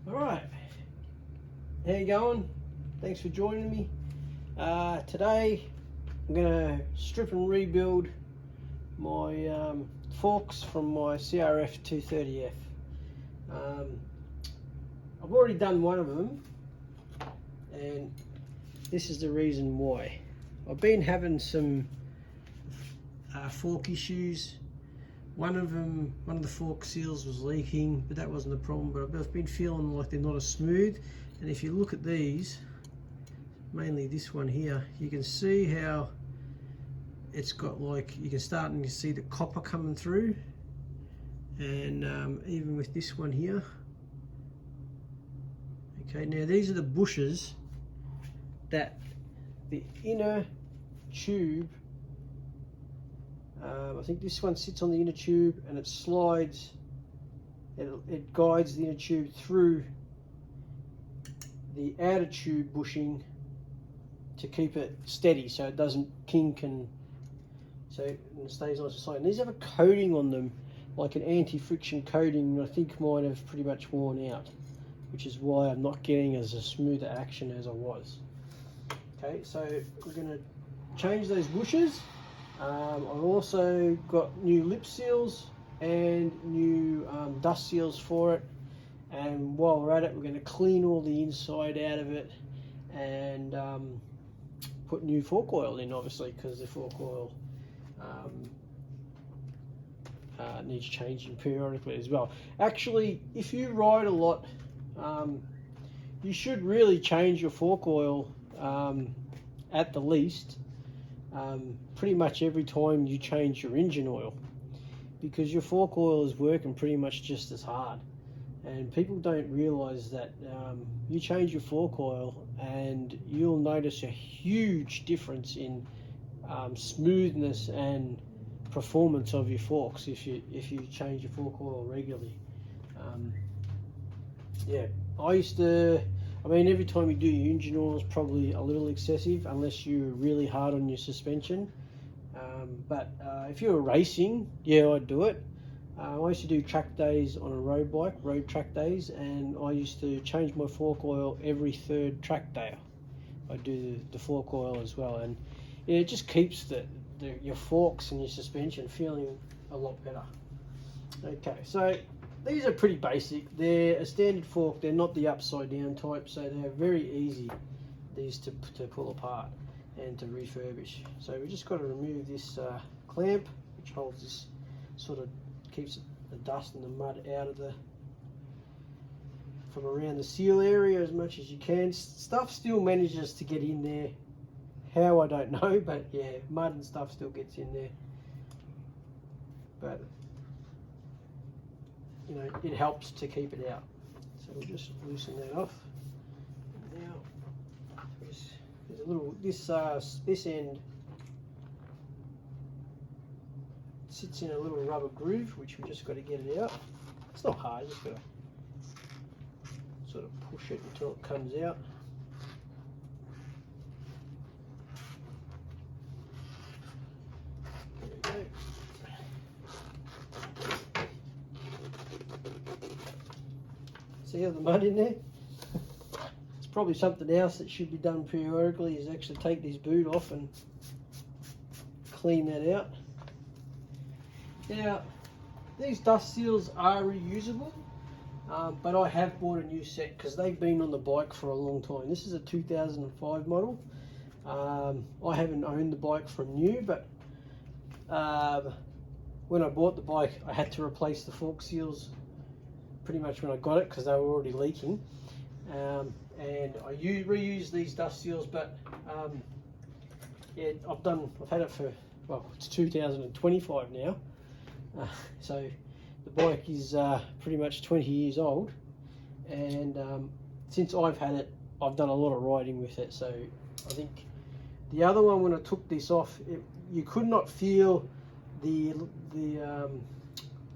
Alright, how you going? Thanks for joining me. Today I'm going to strip and rebuild my forks from my CRF230F. I've already done one of them, and this is the reason why. I've been having some fork issues. One of the fork seals was leaking, but that wasn't a problem. But I've been feeling like they're not as smooth. And if you look at these, mainly this one here, you can see how it's got, like, you can start and you see the copper coming through. And even with this one here. Okay, now these are the bushes that the inner tube, I think this one sits on the inner tube and it slides, it guides the inner tube through the outer tube bushing to keep it steady so it doesn't kink and so it stays nice and solid. And these have a coating on them, like an anti-friction coating. I think mine have pretty much worn out, which is why I'm not getting as a smoother action as I was. Okay, so we're going to change those bushes. I've also got new lip seals and new dust seals for it, and while we're at it, we're going to clean all the inside out of it and put new fork oil in, obviously, because the fork oil needs changing periodically as well. Actually, if you ride a lot, you should really change your fork oil at the least pretty much every time you change your engine oil, because your fork oil is working pretty much just as hard, and people don't realize that you change your fork oil and you'll notice a huge difference in smoothness and performance of your forks if you change your fork oil regularly. Yeah, I mean, every time you do your engine oil is probably a little excessive unless you're really hard on your suspension. But if you were racing, yeah, I'd do it. I used to do track days on a road bike, road track days, and I used to change my fork oil every third track day. I'd do the fork oil as well, and yeah, it just keeps your forks and your suspension feeling a lot better. Okay, so these are pretty basic. They're a standard fork. They're not the upside down type, so they're very easy, these to pull apart and to refurbish. So we just got to remove this clamp, which holds this, sort of keeps the dust and the mud out of from around the seal area as much as you can. Stuff still manages to get in there. How, I don't know, but yeah, mud and stuff still gets in there. But you know, it helps to keep it out. So we'll just loosen that off. Now, there's a little, this end sits in a little rubber groove, which we just got to get it out. It's not hard, just got to sort of push it until it comes out. There we go. See all the mud in there? It's probably something else that should be done periodically, is actually take this boot off and clean that out. Now, these dust seals are reusable, but I have bought a new set because they've been on the bike for a long time. This is a 2005 model. I haven't owned the bike from new, but when I bought the bike, I had to replace the fork seals pretty much when I got it because they were already leaking, and I reuse these dust seals. But yeah, I've had it for, well, it's 2025 now, so the bike is pretty much 20 years old, and since I've had it, I've done a lot of riding with it. So I think the other one, when I took this off, you could not feel the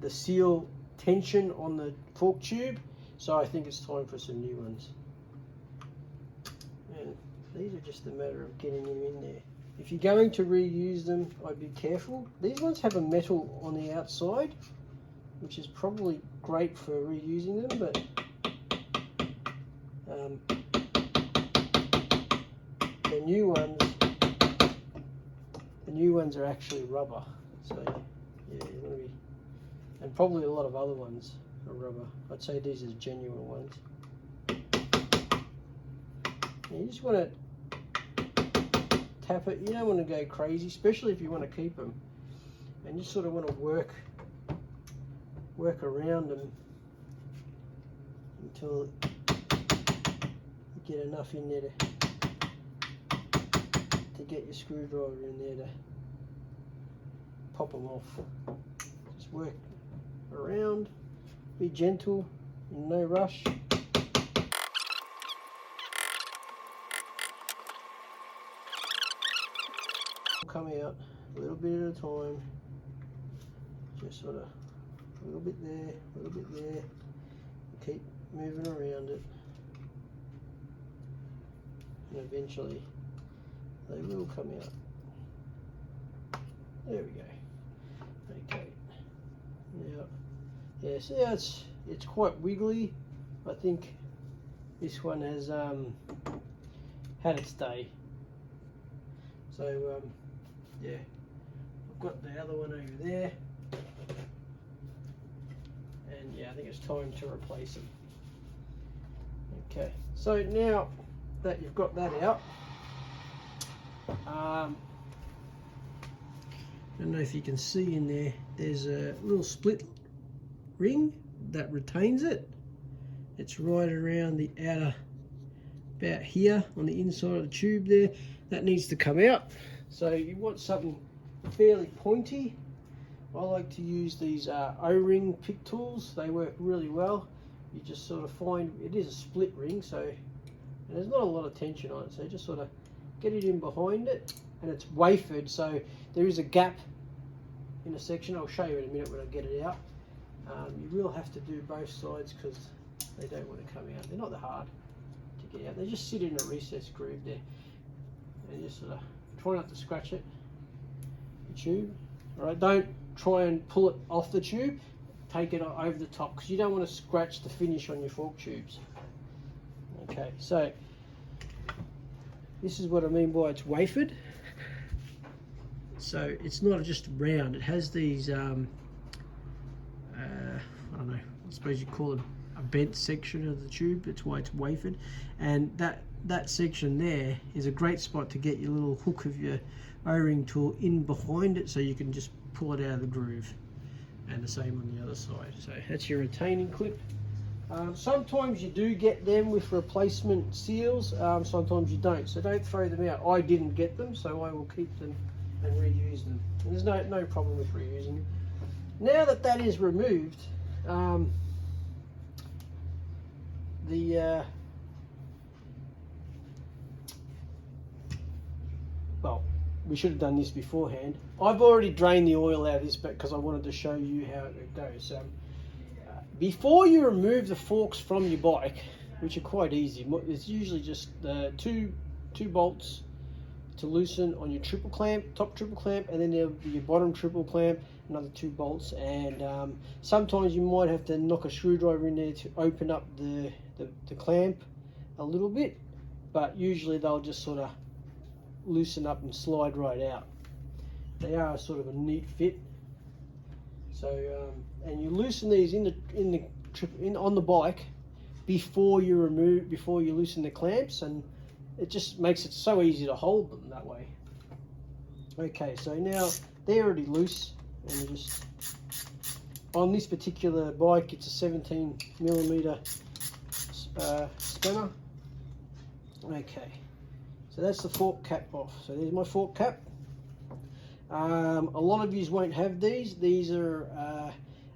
seal tension on the fork tube, so I think it's time for some new ones. And these are just a matter of getting them in there. If you're going to reuse them, I'd be careful. These ones have a metal on the outside, which is probably great for reusing them, but The new ones are actually rubber, so yeah, you're gonna be, and probably a lot of other ones are rubber. I'd say these are genuine ones. And you just want to tap it. You don't want to go crazy, especially if you want to keep them, and you sort of want to work around them until you get enough in there to get your screwdriver in there to pop them off. Just work around, be gentle, in no rush. Come out a little bit at a time, just sort of a little bit there, a little bit there, keep moving around it, and eventually they will come out. There we go. Okay. Now, yeah, see how it's quite wiggly. I think this one has had its day. So yeah, I've got the other one over there, and yeah, I think it's time to replace them. Okay, so now that you've got that out, I don't know if you can see in there, there's a little split ring that retains it. It's right around the outer, about here on the inside of the tube there. That needs to come out. So you want something fairly pointy. I like to use these O-ring pick tools. They work really well. You just sort of find, it is a split ring, so there's not a lot of tension on it, so just sort of get it in behind it, and it's wafered, so there is a gap in a section. I'll show you in a minute when I get it out. You will have to do both sides because they don't want to come out. They're not that hard to get out. They just sit in a recessed groove there, and just sort of try not to scratch it, the tube. All right, don't try and pull it off the tube. Take it over the top, because you don't want to scratch the finish on your fork tubes. Okay, so this is what I mean by it's wafered. So it's not just round, it has these I don't know, I suppose you call it a bent section of the tube. That's why it's wafered, and that section there is a great spot to get your little hook of your O-ring tool in behind it, so you can just pull it out of the groove. And the same on the other side. So that's your retaining clip. Sometimes you do get them with replacement seals, sometimes you don't, so don't throw them out. I didn't get them, so I will keep them and reuse them. And there's no problem with reusing them. Now that is removed, well, we should have done this beforehand. I've already drained the oil out of this because I wanted to show you how it goes. Before you remove the forks from your bike, which are quite easy, it's usually just two bolts to loosen on your triple clamp, top triple clamp, and then there'll be your bottom triple clamp, another 2 bolts, and sometimes you might have to knock a screwdriver in there to open up the clamp a little bit, but usually they'll just sort of loosen up and slide right out. They are sort of a neat fit. So and you loosen these on the bike before you loosen the clamps, and it just makes it so easy to hold them that way. Okay, so now they're already loose, and you just, on this particular bike, it's a 17mm spanner. Okay, so that's the fork cap off. So there's my fork cap. A lot of yous won't have these. These are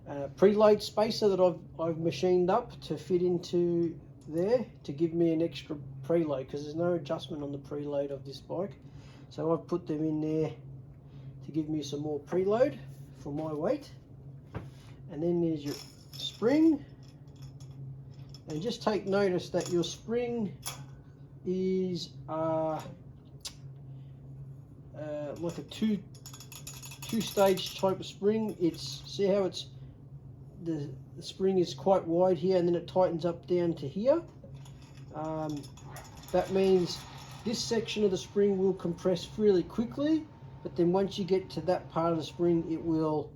a preload spacer that I've machined up to fit into there to give me an extra preload, because there's no adjustment on the preload of this bike. So I've put them in there to give me some more preload for my weight. And then there's your spring. And just take notice that your spring is like a two-stage type of spring. See how it's the spring is quite wide here, and then it tightens up down to here. That means this section of the spring will compress really quickly, but then once you get to that part of the spring, it will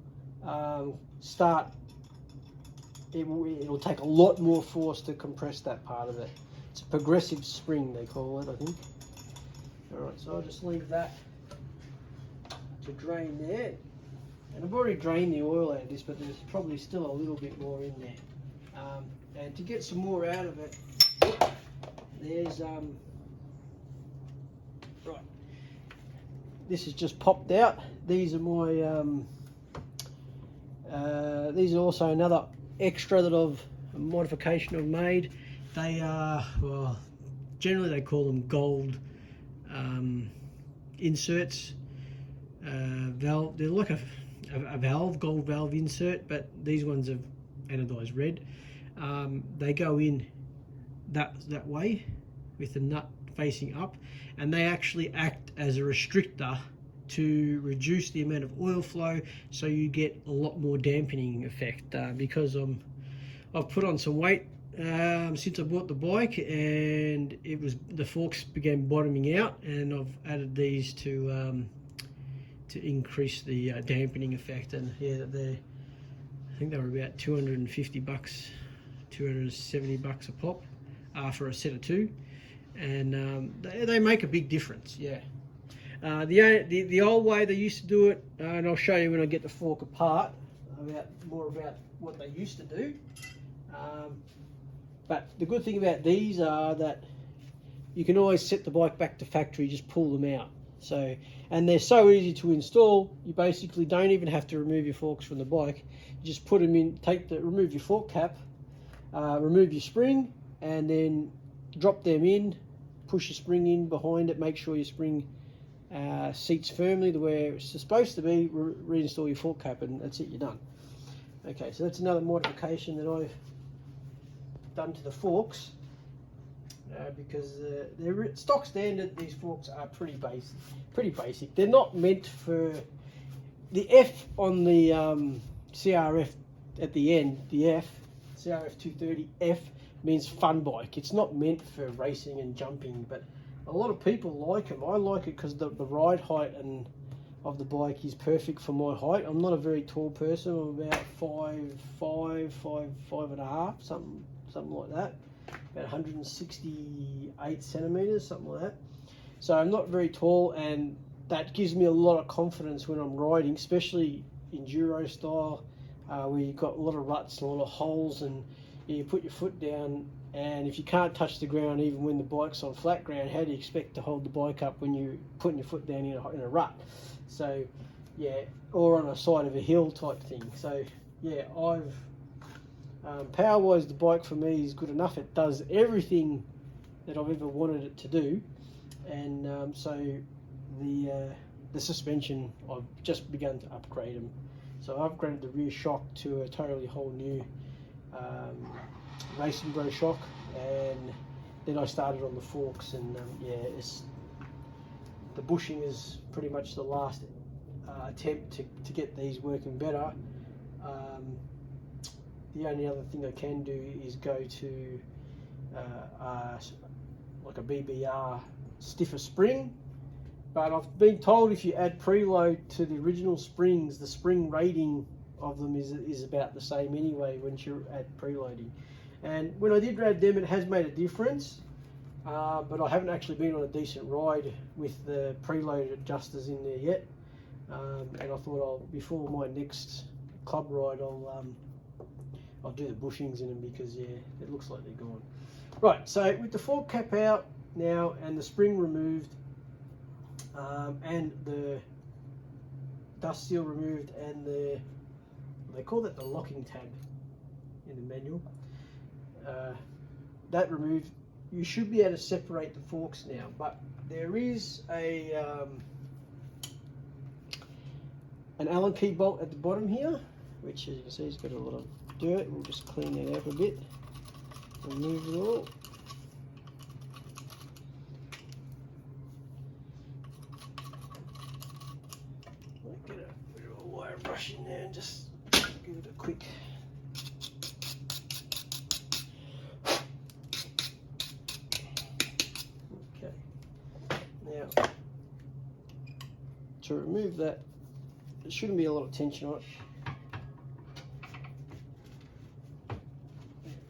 it'll take a lot more force to compress that part of it. It's a progressive spring, they call it, I think. Alright, so I'll just leave that to drain there. And I've already drained the oil out of this, but there's probably still a little bit more in there. And to get some more out of it, there's right. This is just popped out. These are my these are also another extra that a modification I've made. They are, well, generally they call them gold inserts. Valve. They're like a valve, gold valve insert, but these ones are anodized red. They go in that way with the nut facing up, and they actually act as a restrictor to reduce the amount of oil flow, so you get a lot more dampening effect. Because I've put on some weight since I bought the bike, and the forks began bottoming out, and I've added these to increase the dampening effect. And yeah, I think they were about 250 bucks, 270 bucks a pop for a set of two, and they make a big difference. Yeah. The old way they used to do it, and I'll show you when I get the fork apart more about what they used to do. But the good thing about these are that you can always set the bike back to factory, just pull them out. So, and they're so easy to install, you basically don't even have to remove your forks from the bike. You just put them in, remove your fork cap, remove your spring, and then drop them in, push your spring in behind it, make sure your spring seats firmly the way it's supposed to be, reinstall your fork cap, and that's it, you're done. Okay, so that's another modification that I've done to the forks, because they're stock standard. These forks are pretty basic. They're not meant for the F on the CRF at the end. The F, CRF230F, means fun bike. It's not meant for racing and jumping, but a lot of people like them. I like it because the ride height of the bike is perfect for my height. I'm not a very tall person. I'm about 5'5", something like that. About 168 centimeters, something like that. So I'm not very tall, and that gives me a lot of confidence when I'm riding, especially enduro style, where you've got a lot of ruts and a lot of holes, and you put your foot down, and if you can't touch the ground even when the bike's on flat ground, how do you expect to hold the bike up when you're putting your foot down in a rut? So yeah, or on a side of a hill type thing. So yeah, power wise, the bike for me is good enough. It does everything that I've ever wanted it to do, and so the suspension, I've just begun to upgrade them. So I've upgraded the rear shock to a totally whole new Racing Bro shock, and then I started on the forks, and yeah, the bushing is pretty much the last attempt to get these working better. The only other thing I can do is go to like a BBR stiffer spring, but I've been told if you add preload to the original springs, the spring rating of them is about the same anyway once you add preloading. And when I did add them, it has made a difference, but I haven't actually been on a decent ride with the preload adjusters in there yet. And I thought before my next club ride, I'll do the bushings in them, because yeah, it looks like they're gone. Right, so with the fork cap out now and the spring removed, and the dust seal removed, and they call that the locking tab in the manual, that removed, you should be able to separate the forks now. But there is an Allen key bolt at the bottom here, which, as you can see, has got a lot of dirt. We'll just clean that up a bit, remove it all. Get a bit of a wire brush in there and just give it a quick to remove that, there shouldn't be a lot of tension on it.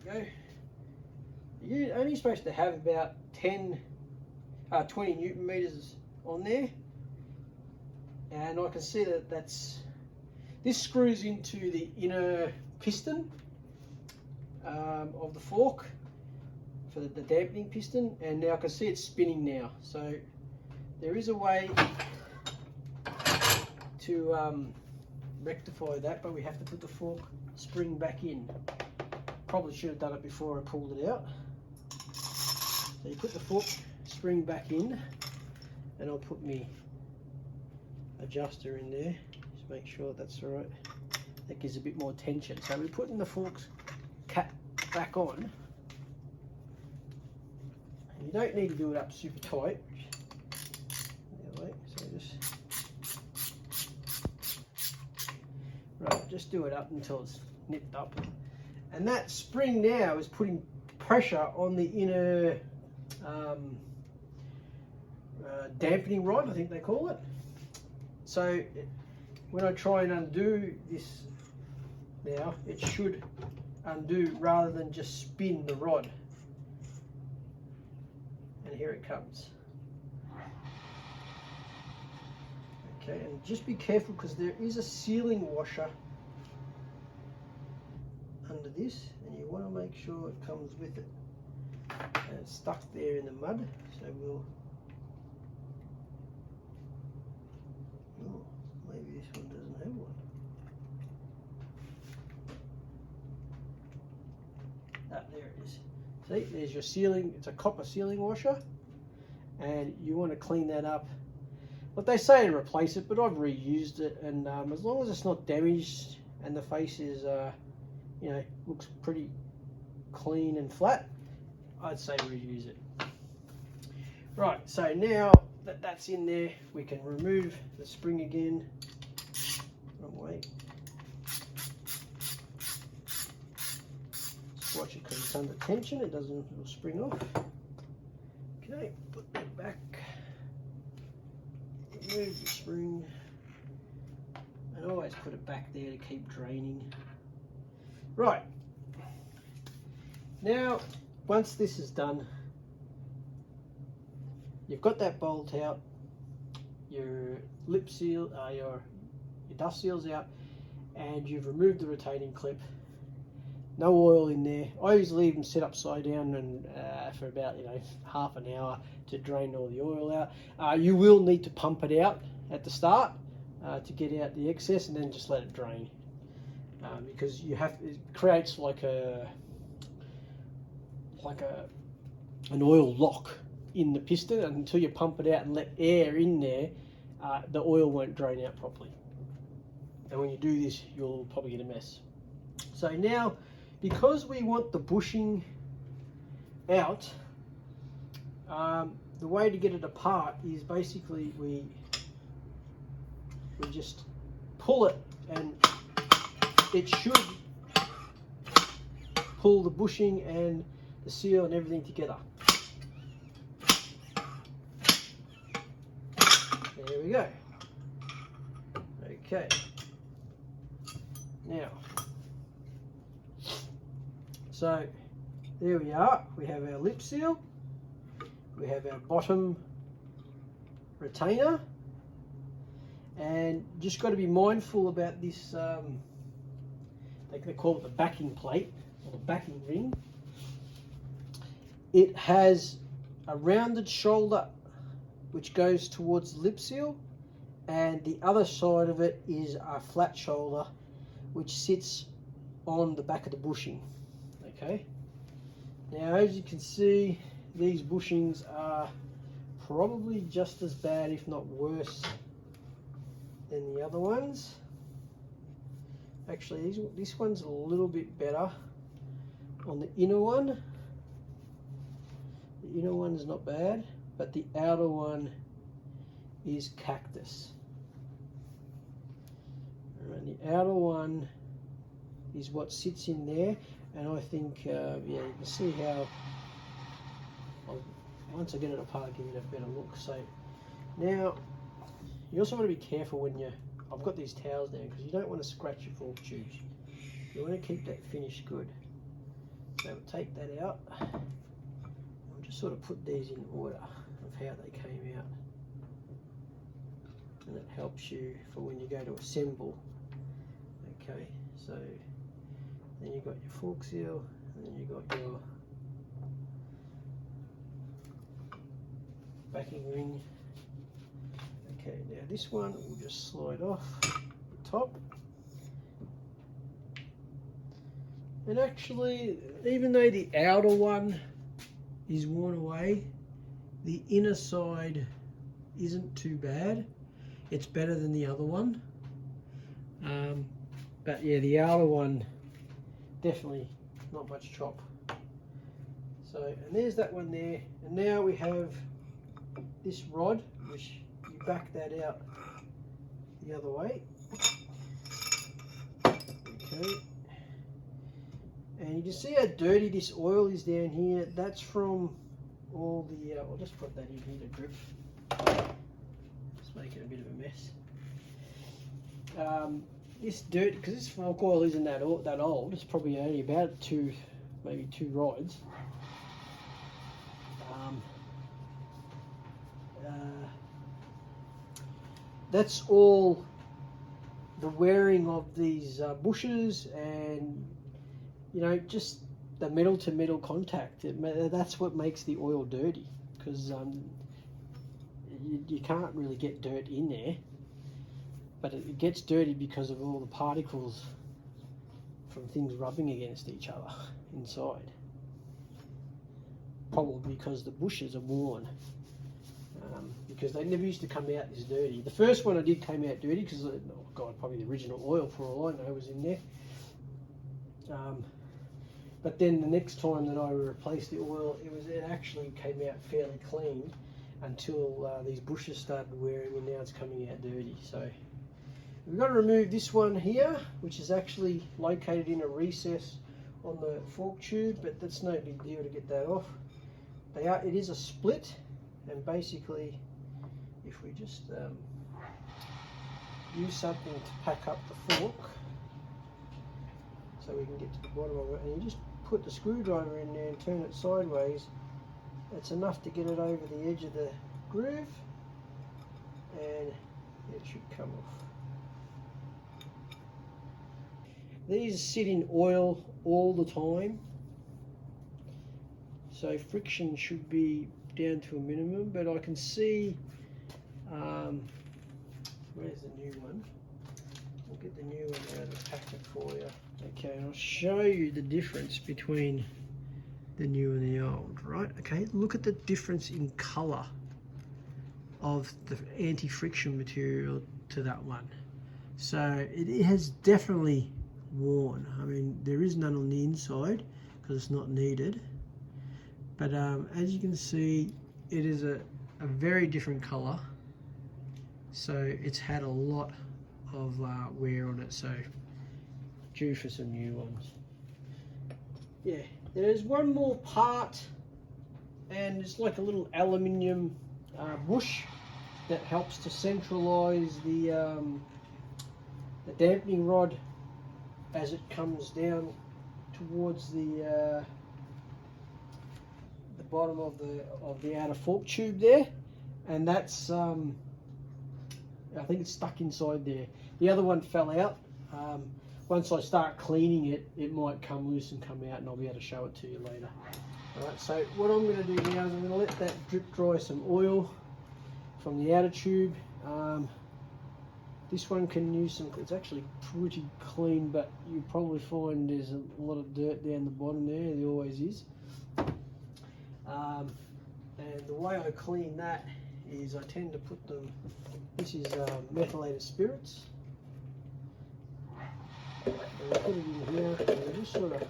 There we go. You're only supposed to have about 20 Newton meters on there, and I can see that this screws into the inner piston of the fork for the dampening piston, and now I can see it's spinning now. So there is a way to rectify that, but we have to put the fork spring back in. Probably should have done it before I pulled it out. So you put the fork spring back in, and I'll put my adjuster in there, just make sure that's all right. That gives a bit more tension. So we're putting the forks cap back on. You don't need to do it up super tight. So just do it up until it's nipped up. And that spring now is putting pressure on the inner dampening rod, I think they call it. So when I try and undo this now, it should undo rather than just spin the rod. And here it comes. Okay, and just be careful because there is a sealing washer under this, and you want to make sure it comes with it. And it's stuck there in the mud, so maybe this one doesn't have one. There it is. See, there's your sealing. It's a copper sealing washer, and you want to clean that up. But they say to replace it, but I've reused it, and as long as it's not damaged and the face is, you know, looks pretty clean and flat, I'd say reuse it. Right, so now that that's in there, we can remove the spring again. Wrong way. Just watch it because it's under tension, it'll spring off. Okay, put that back. Remove the spring. And always put it back there to keep draining. Right. Now, once this is done, you've got that bolt out, your lip seal, your dust seal's out, and you've removed the retaining clip. No oil in there. I usually leave them set upside down and for about half an hour to drain all the oil out. You will need to pump it out at the start to get out the excess, and then just let it drain because it creates like an oil lock in the piston, and until you pump it out and let air in there, the oil won't drain out properly. And when you do this, you'll probably get a mess. So now, because we want the bushing out, the way to get it apart is basically we just pull it, and it should pull the bushing and the seal and everything together. There we go. Okay. Now, so there we are. We have our lip seal. We have our bottom retainer. And just got to be mindful about this, they call it the backing plate, or the backing ring. It has a rounded shoulder which goes towards the lip seal, and the other side of it is a flat shoulder which sits on the back of the bushing. Okay. Now, as you can see, these bushings are probably just as bad, if not worse, than the other ones. Actually, this one's a little bit better on the inner one. The inner one's not bad, but the outer one is cactus. And the outer one is what sits in there, and I think, yeah, you can see how, once I get it apart, I'll give it a better look. So now, You also want to be careful when I've got these towels down because you don't want to scratch your fork tubes. You want to keep that finish good. So we'll take that out. I'll just sort of put these in order of how they came out. And it helps you for when you go to assemble. Okay, so then you've got your fork seal, and then you've got your backing ring. Okay, now this one will just slide off the top. And actually, even though the outer one is worn away, the inner side isn't too bad. It's better than the other one. But yeah, the outer one, definitely not much chop. So, and there's that one there. And now we have this rod, which you back that out the other way. Okay. And you can see how dirty this oil is down here. That's from all the, I'll just put that in here to drip. Just making a bit of a mess. This dirt, because this fork oil isn't that old, it's probably only about maybe two rides. That's all the wearing of these bushes and, you know, just the metal to metal contact. That's what makes the oil dirty, because you can't really get dirt in there, but it gets dirty because of all the particles from things rubbing against each other inside. Probably because the bushes are worn, because they never used to come out this dirty. The first one I did came out dirty because, oh God, probably the original oil for all I know was in there. But then the next time that I replaced the oil, it actually came out fairly clean until these bushes started wearing, and now it's coming out dirty. So we've got to remove this one here, which is actually located in a recess on the fork tube, but that's no big deal to get that off. It is a split, and basically if we just use something to pack up the fork so we can get to the bottom of it, and you just put the screwdriver in there and turn it sideways. It's enough to get it over the edge of the groove, and it should come off. These sit in oil all the time, so friction should be down to a minimum, but I can see, where's the new one? We'll get the new one out of the packet for you. Okay, I'll show you the difference between the new and the old, right? Okay, look at the difference in colour of the anti-friction material to that one. So it has definitely worn. I mean, there is none on the inside because it's not needed, but as you can see, it is a very different colour, so it's had a lot of wear on it, so due for some new ones. Yeah, there's one more part, and it's like a little aluminium bush that helps to centralise the dampening rod as it comes down towards the bottom of the outer fork tube there, and that's I think it's stuck inside there. The other one fell out. Once I start cleaning it, it might come loose and come out, and I'll be able to show it to you later. Alright, so what I'm going to do now is I'm going to let that drip dry some oil from the outer tube. This one can use some, it's actually pretty clean, but you probably find there's a lot of dirt down the bottom there. There always is. And the way I clean that is I tend to put them, this is methylated spirits. And I put it in here, and I just sort of,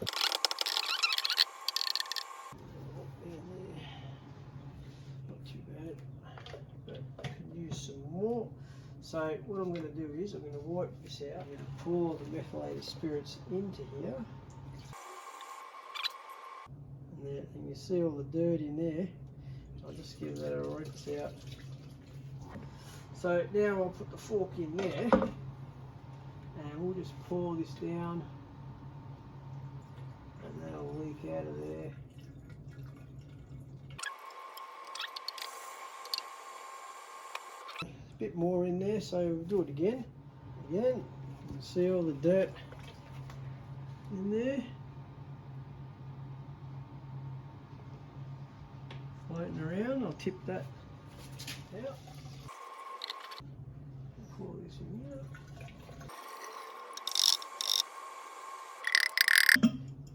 not too bad, but I can use some more. So what I'm going to do is I'm going to wipe this out. I'm going to pour the methylated spirits into here. And you see all the dirt in there. I'll just give that a rinse out. So now I'll put the fork in there and we'll just pour this down and that'll leak out of there. A bit more in there, so we'll do it again. You can see all the dirt in there. Floating around, I'll tip that out. Pour this in here.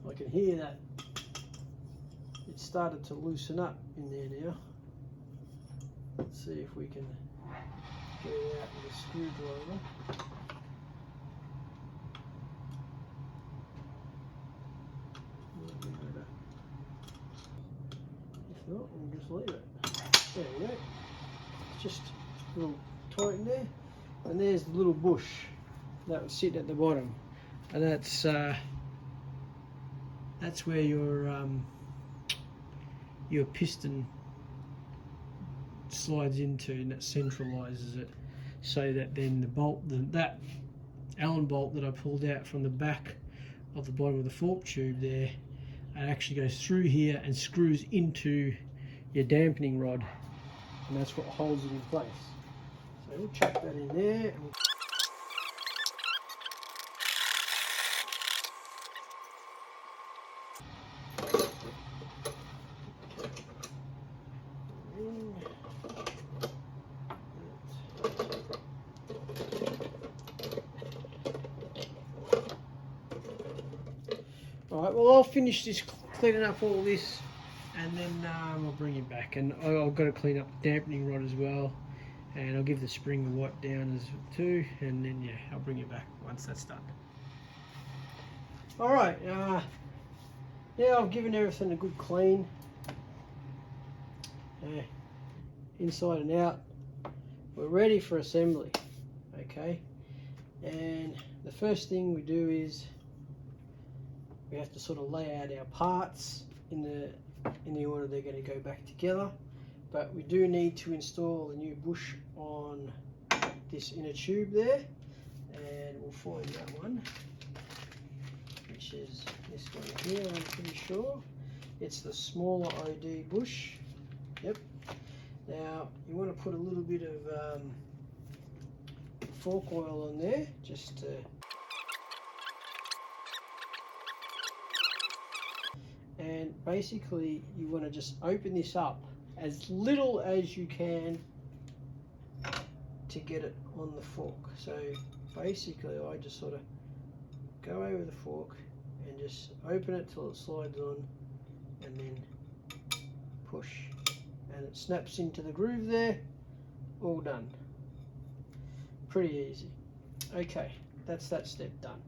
I can hear that it's started to loosen up in there now. Let's see if we can get it out with a screwdriver. If not, we'll just leave it. There we go. It's just a little tight in there. And there's the little bush that was sitting at the bottom. And that's where your piston slides into, and that centralizes it, so that then the bolt, that Allen bolt that I pulled out from the back of the bottom of the fork tube there, it actually goes through here and screws into your dampening rod, and that's what holds it in place. So we'll chuck that in there. And Alright, well I'll finish this, cleaning up all this, and then I'll bring it back. And I've got to clean up the dampening rod as well, and I'll give the spring a wipe down as too, and then yeah, I'll bring it back once that's done. Alright, now I've given everything a good clean, inside and out. We're ready for assembly, okay? And the first thing we do is we have to sort of lay out our parts in the order they're going to go back together. But we do need to install a new bush on this inner tube there, and we'll find that one, which is this one here, I'm pretty sure. It's the smaller OD bush. Yep. Now you want to put a little bit of fork oil on there, just to and basically you want to just open this up as little as you can to get it on the fork. So basically I just sort of go over the fork and just open it till it slides on, and then push, and it snaps into the groove there. All done. Pretty easy. Okay, that's that step done.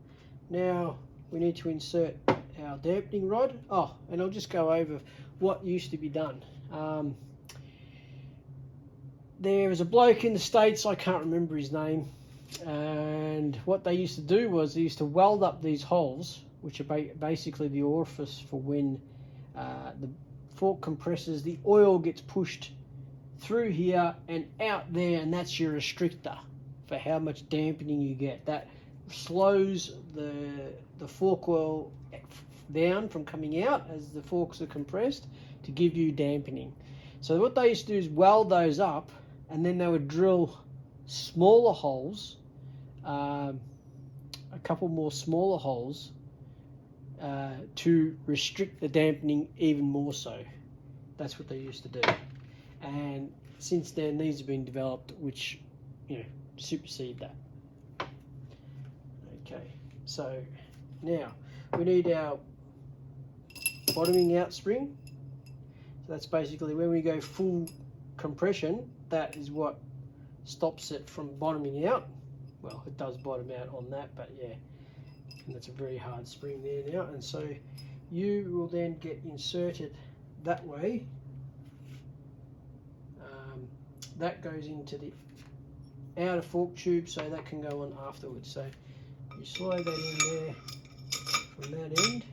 Now we need to insert our dampening rod. Oh, and I'll just go over what used to be done. There was a bloke in the States, I can't remember his name, and what they used to do was they used to weld up these holes, which are basically the orifice for when the fork compresses, the oil gets pushed through here and out there, and that's your restrictor for how much dampening you get. That slows the fork oil down from coming out as the forks are compressed to give you dampening. So what they used to do is weld those up, and then they would drill smaller holes, a couple more smaller holes, to restrict the dampening even more so. That's what they used to do. And since then these have been developed, which, you know, supersede that. Okay, so now we need our bottoming out spring. So that's basically when we go full compression, that is what stops it from bottoming out. Well, it does bottom out on that, but yeah, and that's a very hard spring there now. And so you will then get inserted that way. That goes into the outer fork tube, so that can go on afterwards. So you slide that in there from that end,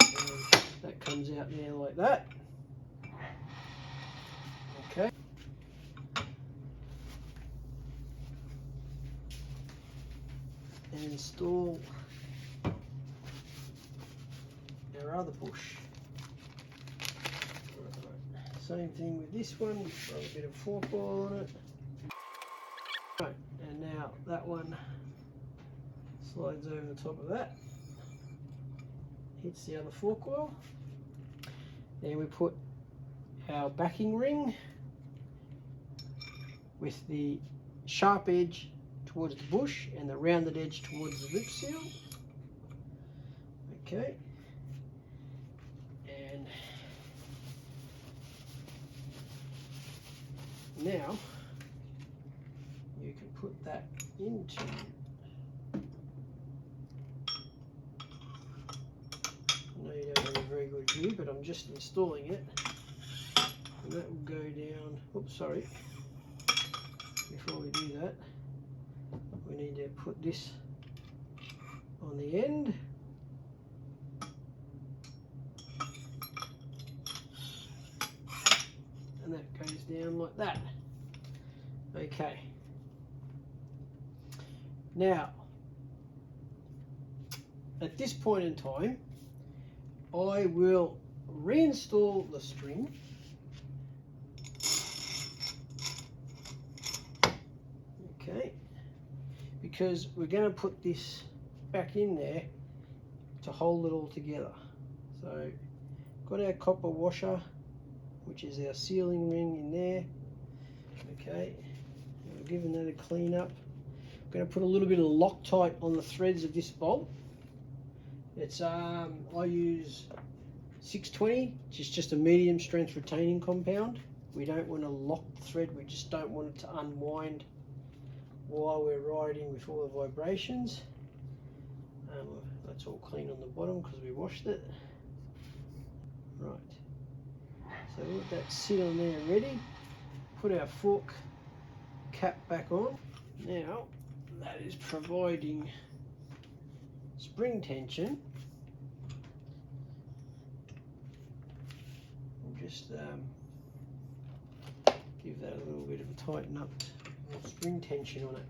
and that comes out there like that. Okay. and install our other bush. Right. Same thing with this one, throw a bit of fork oil on it. Right. And now that one slides over the top of that, hits the other fork oil. Then we put our backing ring with the sharp edge towards the bush and the rounded edge towards the lip seal. Okay. And now you can put that into I know you don't have a very good view, but I'm just installing it. And that will go down. Oops, sorry. Before we do that, we need to put this on the end. And that goes down like that. Okay. Now, at this point in time, I will reinstall the string. Okay, because we're going to put this back in there to hold it all together. So, got our copper washer, which is our sealing ring in there. Okay, we're giving that a clean up. I'm going to put a little bit of Loctite on the threads of this bolt. It's I use 620, which is just a medium strength retaining compound. We don't want to lock the thread, we just don't want it to unwind while we're riding with all the vibrations. That's all clean on the bottom because we washed it. Right, so let that sit on there ready. Put our fork cap back on. Now that is providing spring tension. We'll just give that a little bit of a tighten up, spring tension on it,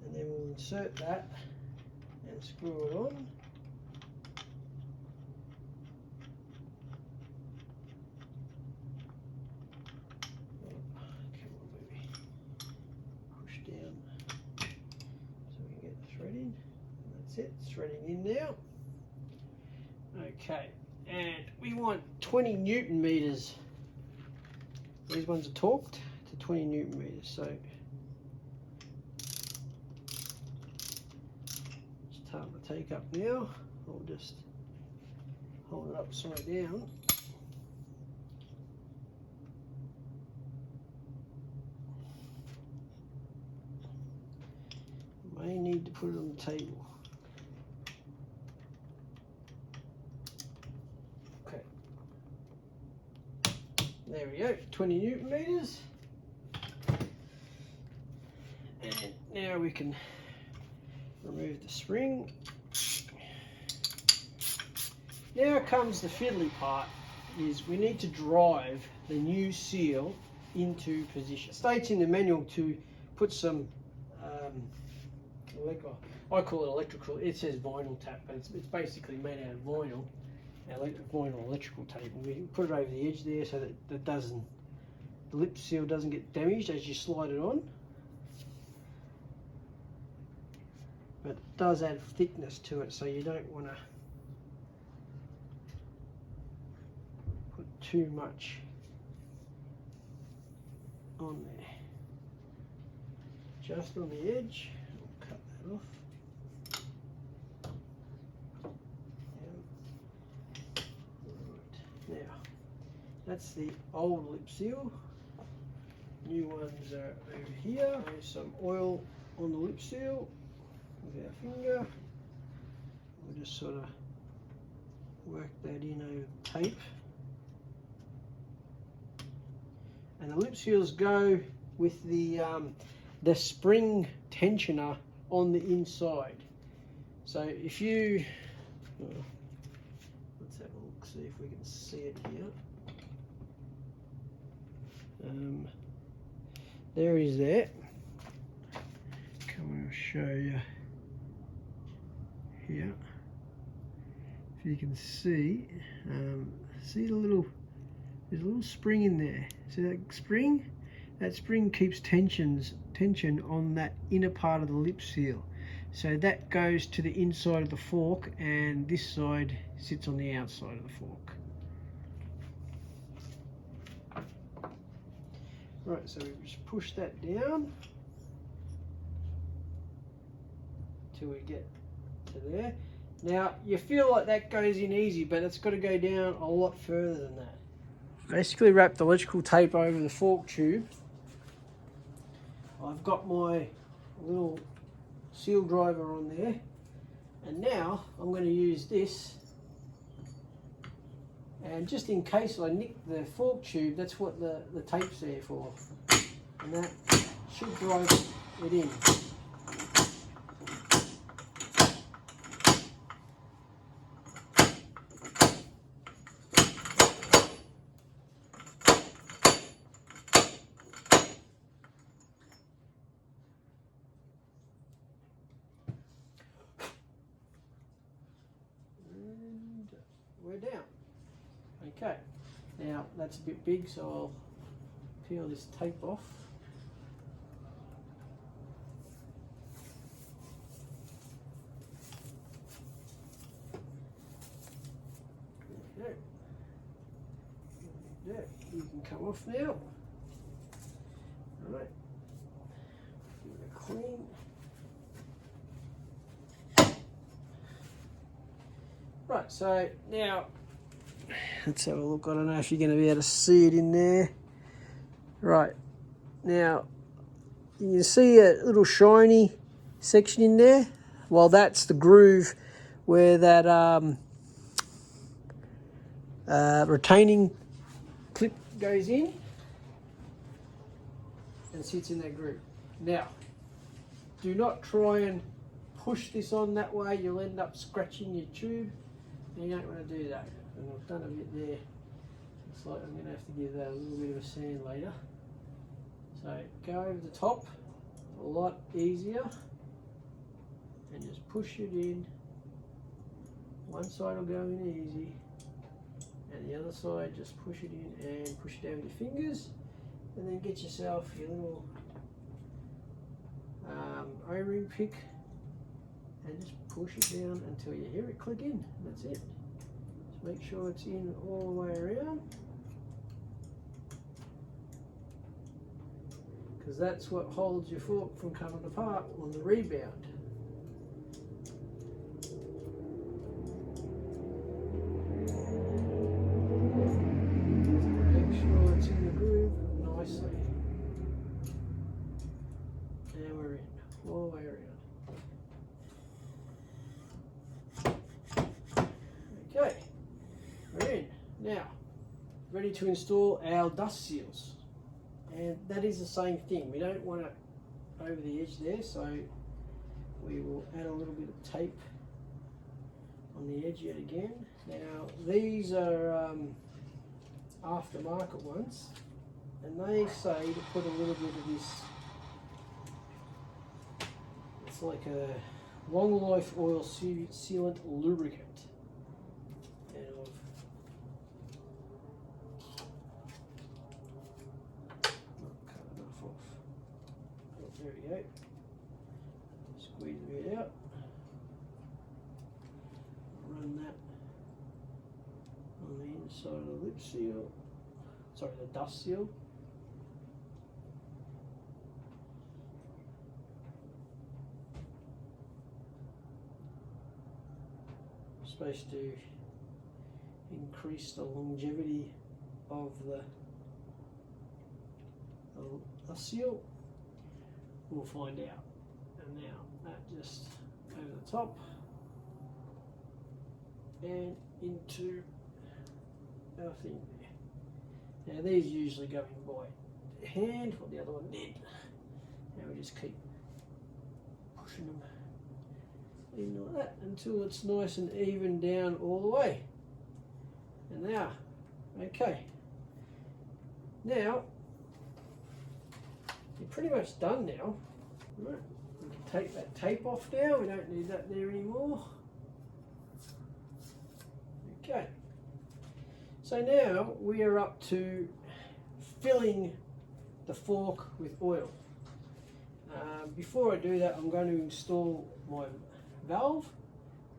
and then we'll insert that and screw it on. Come on, baby. Push down so we can get the thread in. That's it, threading in now. Okay, and we want 20 Newton meters. These ones are torqued to 20 Newton meters, so start the take up now. I'll just hold it upside down. May need to put it on the table. Okay. There we go, 20 Newton meters. And now we can remove the spring. Now comes the fiddly part, is we need to drive the new seal into position. It states in the manual to put some I call it electrical, it says vinyl tap, but it's basically made out of vinyl electrical tape. And we put it over the edge there so that the lip seal doesn't get damaged as you slide it on. But it does add thickness to it, so you don't want to put too much on there. Just on the edge. I'll cut that off. Right. Now, that's the old lip seal. New ones are over here. There's some oil on the lip seal with our finger. We'll just sort of work that in over tape. And the lip seals go with the spring tensioner on the inside. So if you, let's have a look, see if we can see it here. There is that. Come on, I'll show you. here. If you can see, see there's a little spring in there. See that spring? That spring keeps tension on that inner part of the lip seal. So that goes to the inside of the fork, and this side sits on the outside of the fork. Right, so we just push that down till we get to there. Now, you feel like that goes in easy, but it's got to go down a lot further than that. Basically wrapped electrical tape over the fork tube. I've got my little seal driver on there, and now I'm going to use this, and just in case I nick the fork tube, that's what the tape's there for, and that should drive it in. We're down. Okay, now that's a bit big, so I'll peel this tape off. There you go. You can come off now. All right, give it a clean. Right, so now let's have a look. I don't know if you're going to be able to see it in there. Right, now you can see a little shiny section in there. Well, that's the groove where that retaining clip goes in and sits in that groove. Now, do not try and push this on that way. You'll end up scratching your tube. You don't want to do that, and I've done a bit there. Looks like I'm going to have to give that a little bit of a sand later. So go over the top, a lot easier, and just push it in. One side will go in easy, and the other side just push it in and push it down with your fingers, and then get yourself your little O-ring pick, and just push it down until you hear it click in. That's it. Just make sure it's in all the way around, because that's what holds your fork from coming apart on the rebound. Make sure it's in the groove nicely. And we're in all the way around. Okay, we're in. Now, ready to install our dust seals. And that is the same thing. We don't want it over the edge there, so we will add a little bit of tape on the edge yet again. Now, these are aftermarket ones, and they say to put a little bit of this, it's like a long life oil sealant lubricant. There we go. Squeeze a bit out. Run that on the inside of the lip seal. Sorry, the dust seal. It's supposed to increase the longevity of the seal. We'll find out. And now that just over the top and into our thing there. Now these usually go in by hand, what the other one did. Now we just keep pushing them in like that until it's nice and even down all the way. And now, okay. Now you're pretty much done now. Right, we can take that tape off now. We don't need that there anymore. Okay, so now we are up to filling the fork with oil. Before I do that, I'm going to install my valve.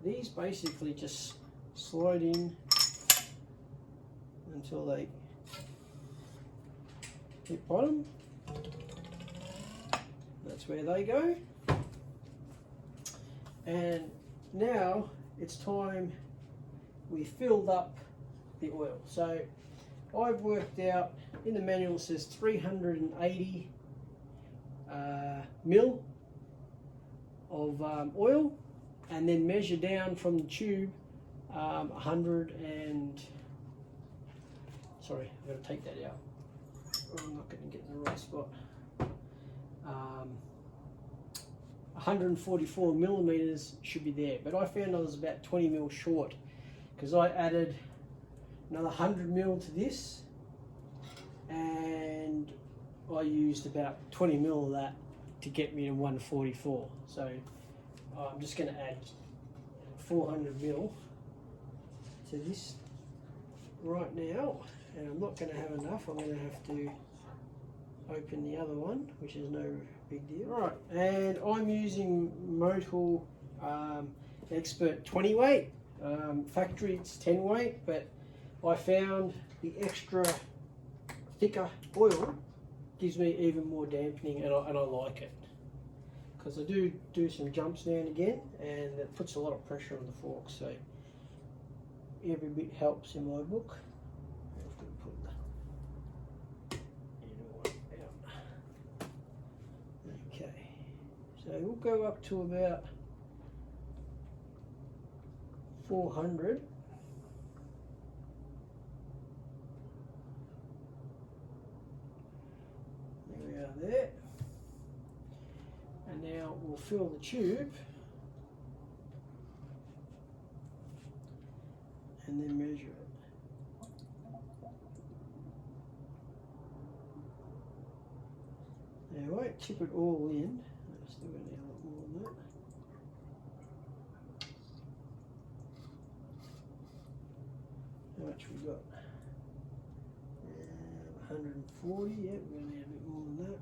These basically just slide in until they hit bottom. That's where they go. And now it's time we filled up the oil. So I've worked out, in the manual it says 380 mil of oil, and then measure down from the tube 100 and, sorry, I've got to take that out, or I'm not going to get in the right spot. 144 millimeters should be there, but I found I was about 20 mil short because I added another 100 mil to this, and I used about 20 mil of that to get me to 144. So I'm just going to add 400 mil to this right now, and I'm not going to have enough. I'm going to have to open the other one, which is no big deal. Right, and I'm using Motul Expert 20 weight. Factory it's 10 weight, but I found the extra thicker oil gives me even more dampening, and I like it because I do some jumps now and again, and it puts a lot of pressure on the fork, so every bit helps in my book. I've got to put the inner one out. Okay, so we'll go up to about 400. There we are there. And now we'll fill the tube and then measure it. Now I won't tip it all in. I'm still going to need a lot more than that. How much we got? 140, yeah, we're going to need a bit more than that.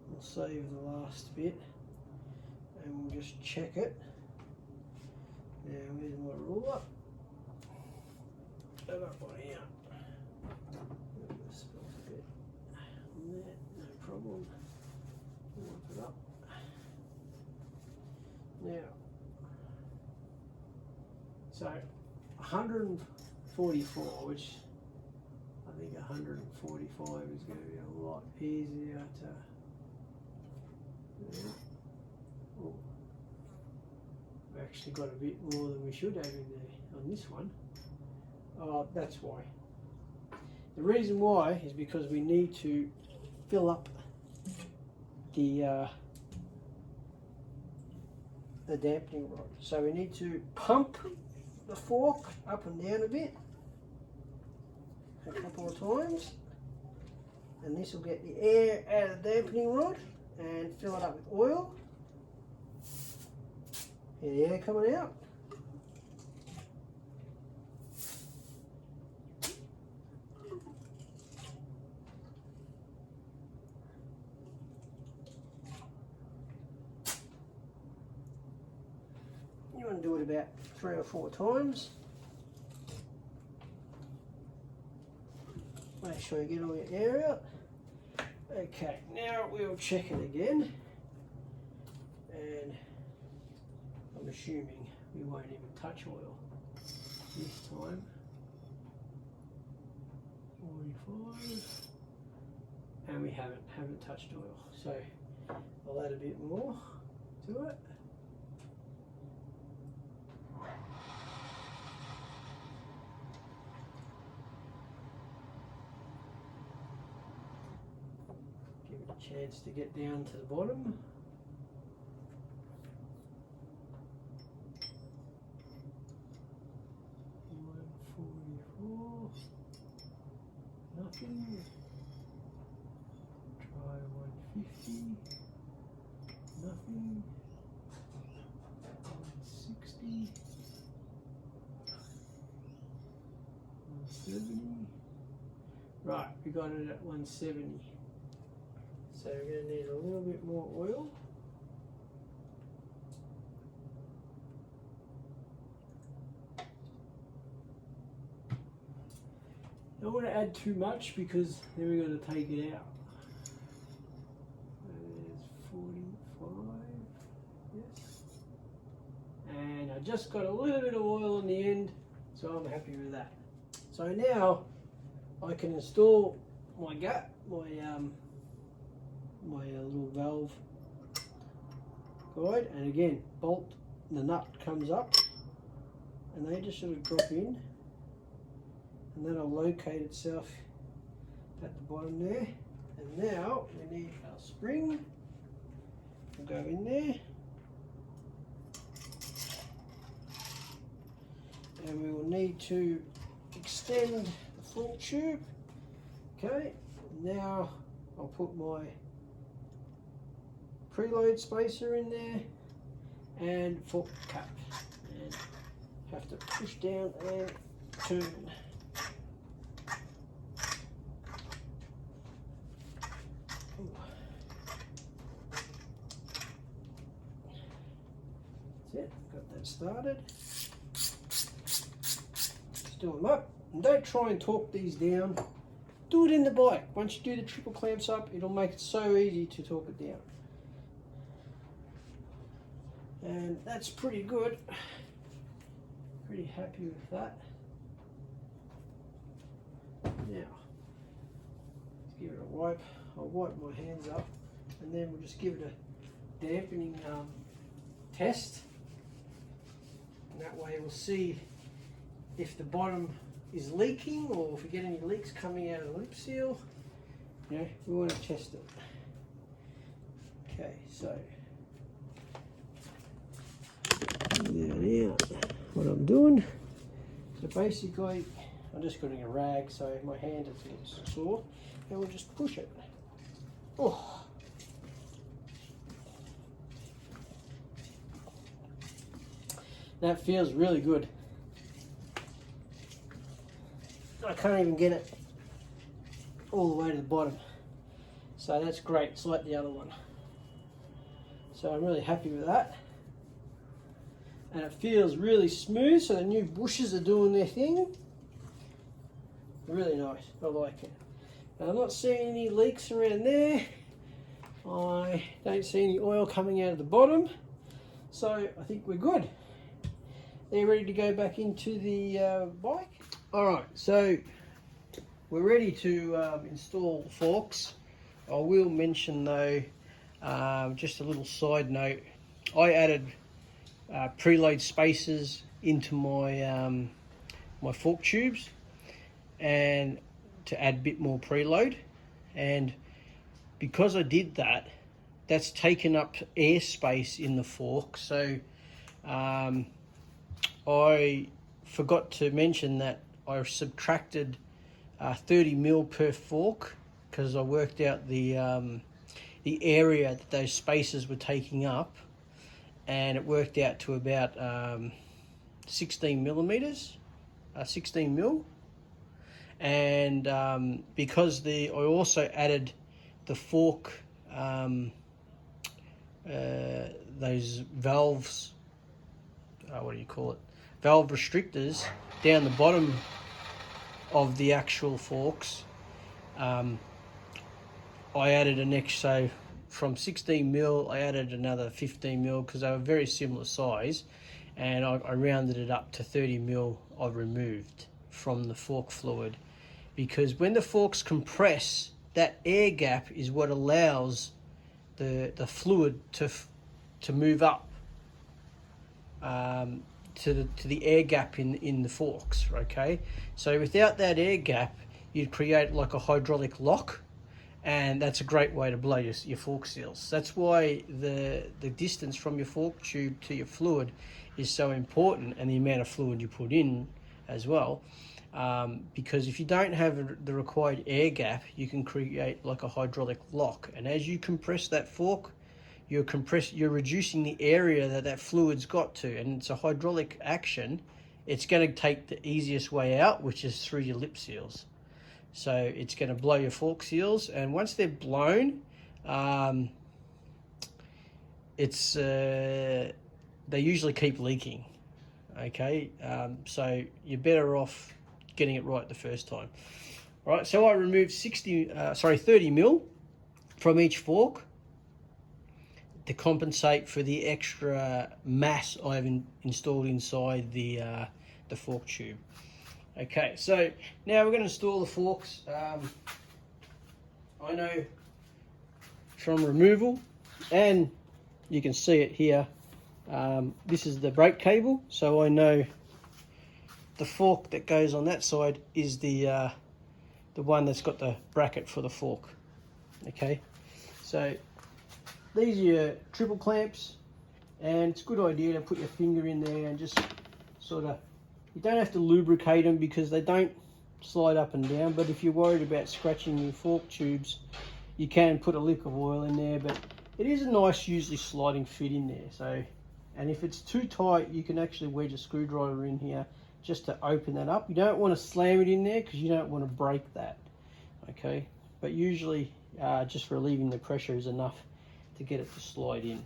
We'll save the last bit and we'll just check it. Now here's my ruler. I've got one here. This spills a bit on there, no problem. Wipe it up. Now, so 144, which I think 145 is going to be a lot easier to. Yeah. Oh, we've actually got a bit more than we should have in there on this one. That's why. The reason why is because we need to fill up the dampening rod. So we need to pump the fork up and down a bit, a couple of times, and this will get the air out of the dampening rod and fill it up with oil. Hear the air coming out. You want to do it about 3 or 4 times. Make sure you get all your air out. Okay, now we'll check it again, and I'm assuming we won't even touch oil this time. 45, and we haven't touched oil, so I'll add a bit more to it. Chance to get down to the bottom. $144, nothing. Try $150, nothing. 170. Right, we got it at 170. So we're going to need a little bit more oil. Don't want to add too much because then we're going to take it out. There's 45, yes. And I just got a little bit of oil on the end, so I'm happy with that. So now I can install my gap, my little valve guide, and again, bolt, the nut comes up, and they just sort of drop in, and that'll locate itself at the bottom there. And now we need our spring. We'll go in there, and we will need to extend the fork tube. Okay, now I'll put my preload spacer in there and fork cap, and have to push down and turn. That's it, got that started. Do them up, and don't try and torque these down. Do it in the bike. Once you do the triple clamps up, it'll make it so easy to torque it down. And that's pretty good. Pretty happy with that. Now, let's give it a wipe. I'll wipe my hands up, and then we'll just give it a dampening test. And that way we'll see if the bottom is leaking or if we get any leaks coming out of the lip seal. You know, we want to test it. Okay, so now what I'm doing, so basically I'm just putting a rag so my hand is a little sore, and we'll just push it. Oh. That feels really good. I can't even get it all the way to the bottom, so that's great. It's like the other one, so I'm really happy with that, and it feels really smooth. So the new bushes are doing their thing. Really nice. I like it. Now, I'm not seeing any leaks around there. I don't see any oil coming out of the bottom, so I think we're good. They're ready to go back into the bike. Alright, so we're ready to install the forks. I will mention though, just a little side note, I added preload spacers into my my fork tubes, and to add a bit more preload, and because I did that, that's taken up air space in the fork. So I forgot to mention that I subtracted 30mm per fork, because I worked out the area that those spacers were taking up, and it worked out to about 16mm, 16 mil. And because I also added the fork, those valves, what do you call it? Valve restrictors down the bottom of the actual forks. I added an extra, so from 16mm I added another 15mm, because they were very similar size, and I rounded it up to 30mm I've removed from the fork fluid, because when the forks compress, that air gap is what allows the fluid to move up to the air gap in the forks. Okay, so without that air gap, you'd create like a hydraulic lock, and that's a great way to blow your fork seals. That's why the distance from your fork tube to your fluid is so important, and the amount of fluid you put in as well, because if you don't have the required air gap, you can create like a hydraulic lock, and as you compress that fork, you're reducing the area that fluid's got to, and it's a hydraulic action. it's going to take the easiest way out, which is through your lip seals. So it's going to blow your fork seals, and once they're blown, they usually keep leaking. Okay, so you're better off getting it right the first time. All right, so I removed 30 mil from each fork to compensate for the extra mass I've installed inside the fork tube. Okay, so now we're going to install the forks. I know from removal, and you can see it here, this is the brake cable, so I know the fork that goes on that side is the one that's got the bracket for the fork. Okay, so these are your triple clamps, and it's a good idea to put your finger in there and just sort of, you don't have to lubricate them because they don't slide up and down, but if you're worried about scratching your fork tubes, you can put a lick of oil in there, but it is a nice, usually sliding fit in there. So, and if it's too tight, you can actually wedge a screwdriver in here just to open that up. You don't want to slam it in there because you don't want to break that. Okay, but usually just relieving the pressure is enough to get it to slide in.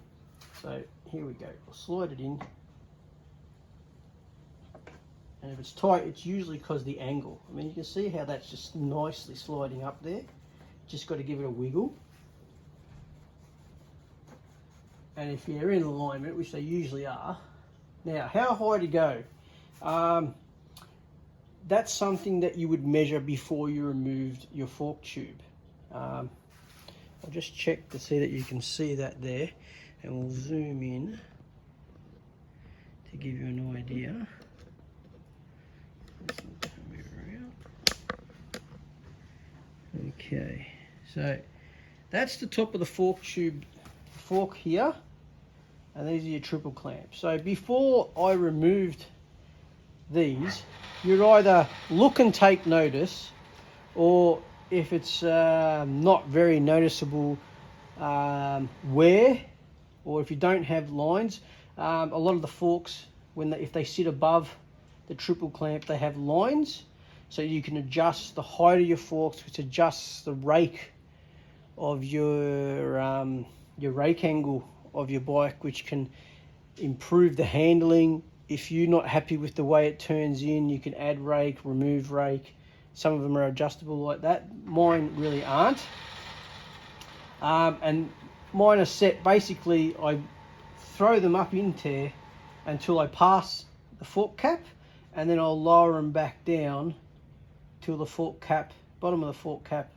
So here we go, we'll slide it in. And if it's tight, it's usually because the angle. I mean, you can see how that's just nicely sliding up there. Just got to give it a wiggle. And if you're in alignment, which they usually are. Now, how high to go? That's something that you would measure before you removed your fork tube. I'll just check to see that you can see that there, and we'll zoom in to give you an idea. Okay, so that's the top of the fork tube, fork here, and these are your triple clamps. So before I removed these, you'd either look and take notice, or if it's not very noticeable wear, or if you don't have lines, a lot of the forks, if they sit above the triple clamp, they have lines, so you can adjust the height of your forks, which adjusts the rake of your rake angle of your bike, which can improve the handling. If you're not happy with the way it turns in, you can add rake, remove rake. Some of them are adjustable like that. Mine really aren't. And mine are set, basically I throw them up in there until I pass the fork cap, and then I'll lower them back down till the fork cap, bottom of the fork cap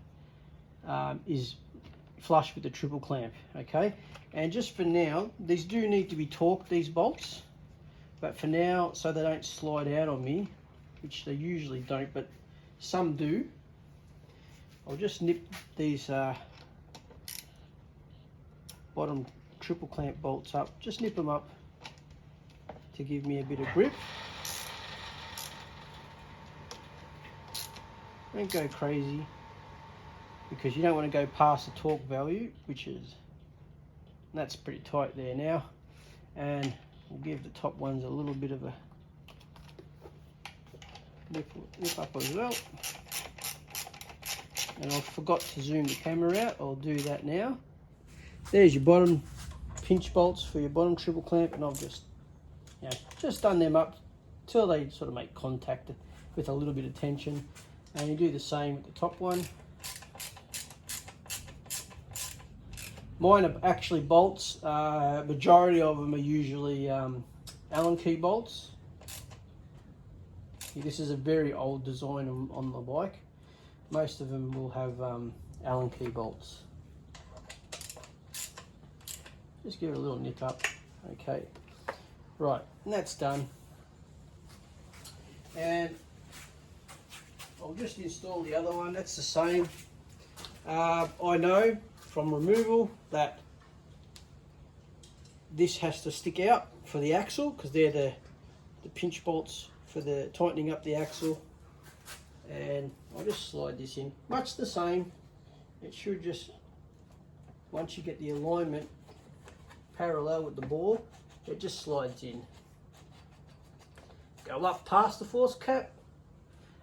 is flush with the triple clamp. Okay, and just for now, these do need to be torqued, these bolts, but for now, so they don't slide out on me, which they usually don't, but some do, I'll just nip these bottom triple clamp bolts up, just nip them up to give me a bit of grip. Don't go crazy, because you don't want to go past the torque value, that's pretty tight there now, and we'll give the top ones a little bit of a nip up as well. And I forgot to zoom the camera out, I'll do that now. There's your bottom pinch bolts for your bottom triple clamp, and I've just done them up till they sort of make contact with a little bit of tension. And you do the same with the top one. Mine are actually bolts. Majority of them are usually Allen key bolts. This is a very old design on the bike. Most of them will have Allen key bolts. Just give it a little nip up. Okay, right, and that's done. And I'll just install the other one. That's the same. I know from removal that this has to stick out for the axle, because they're the pinch bolts for the tightening up the axle. And I'll just slide this in, much the same. It should just, once you get the alignment parallel with the bore, it just slides in. go up past the force cap,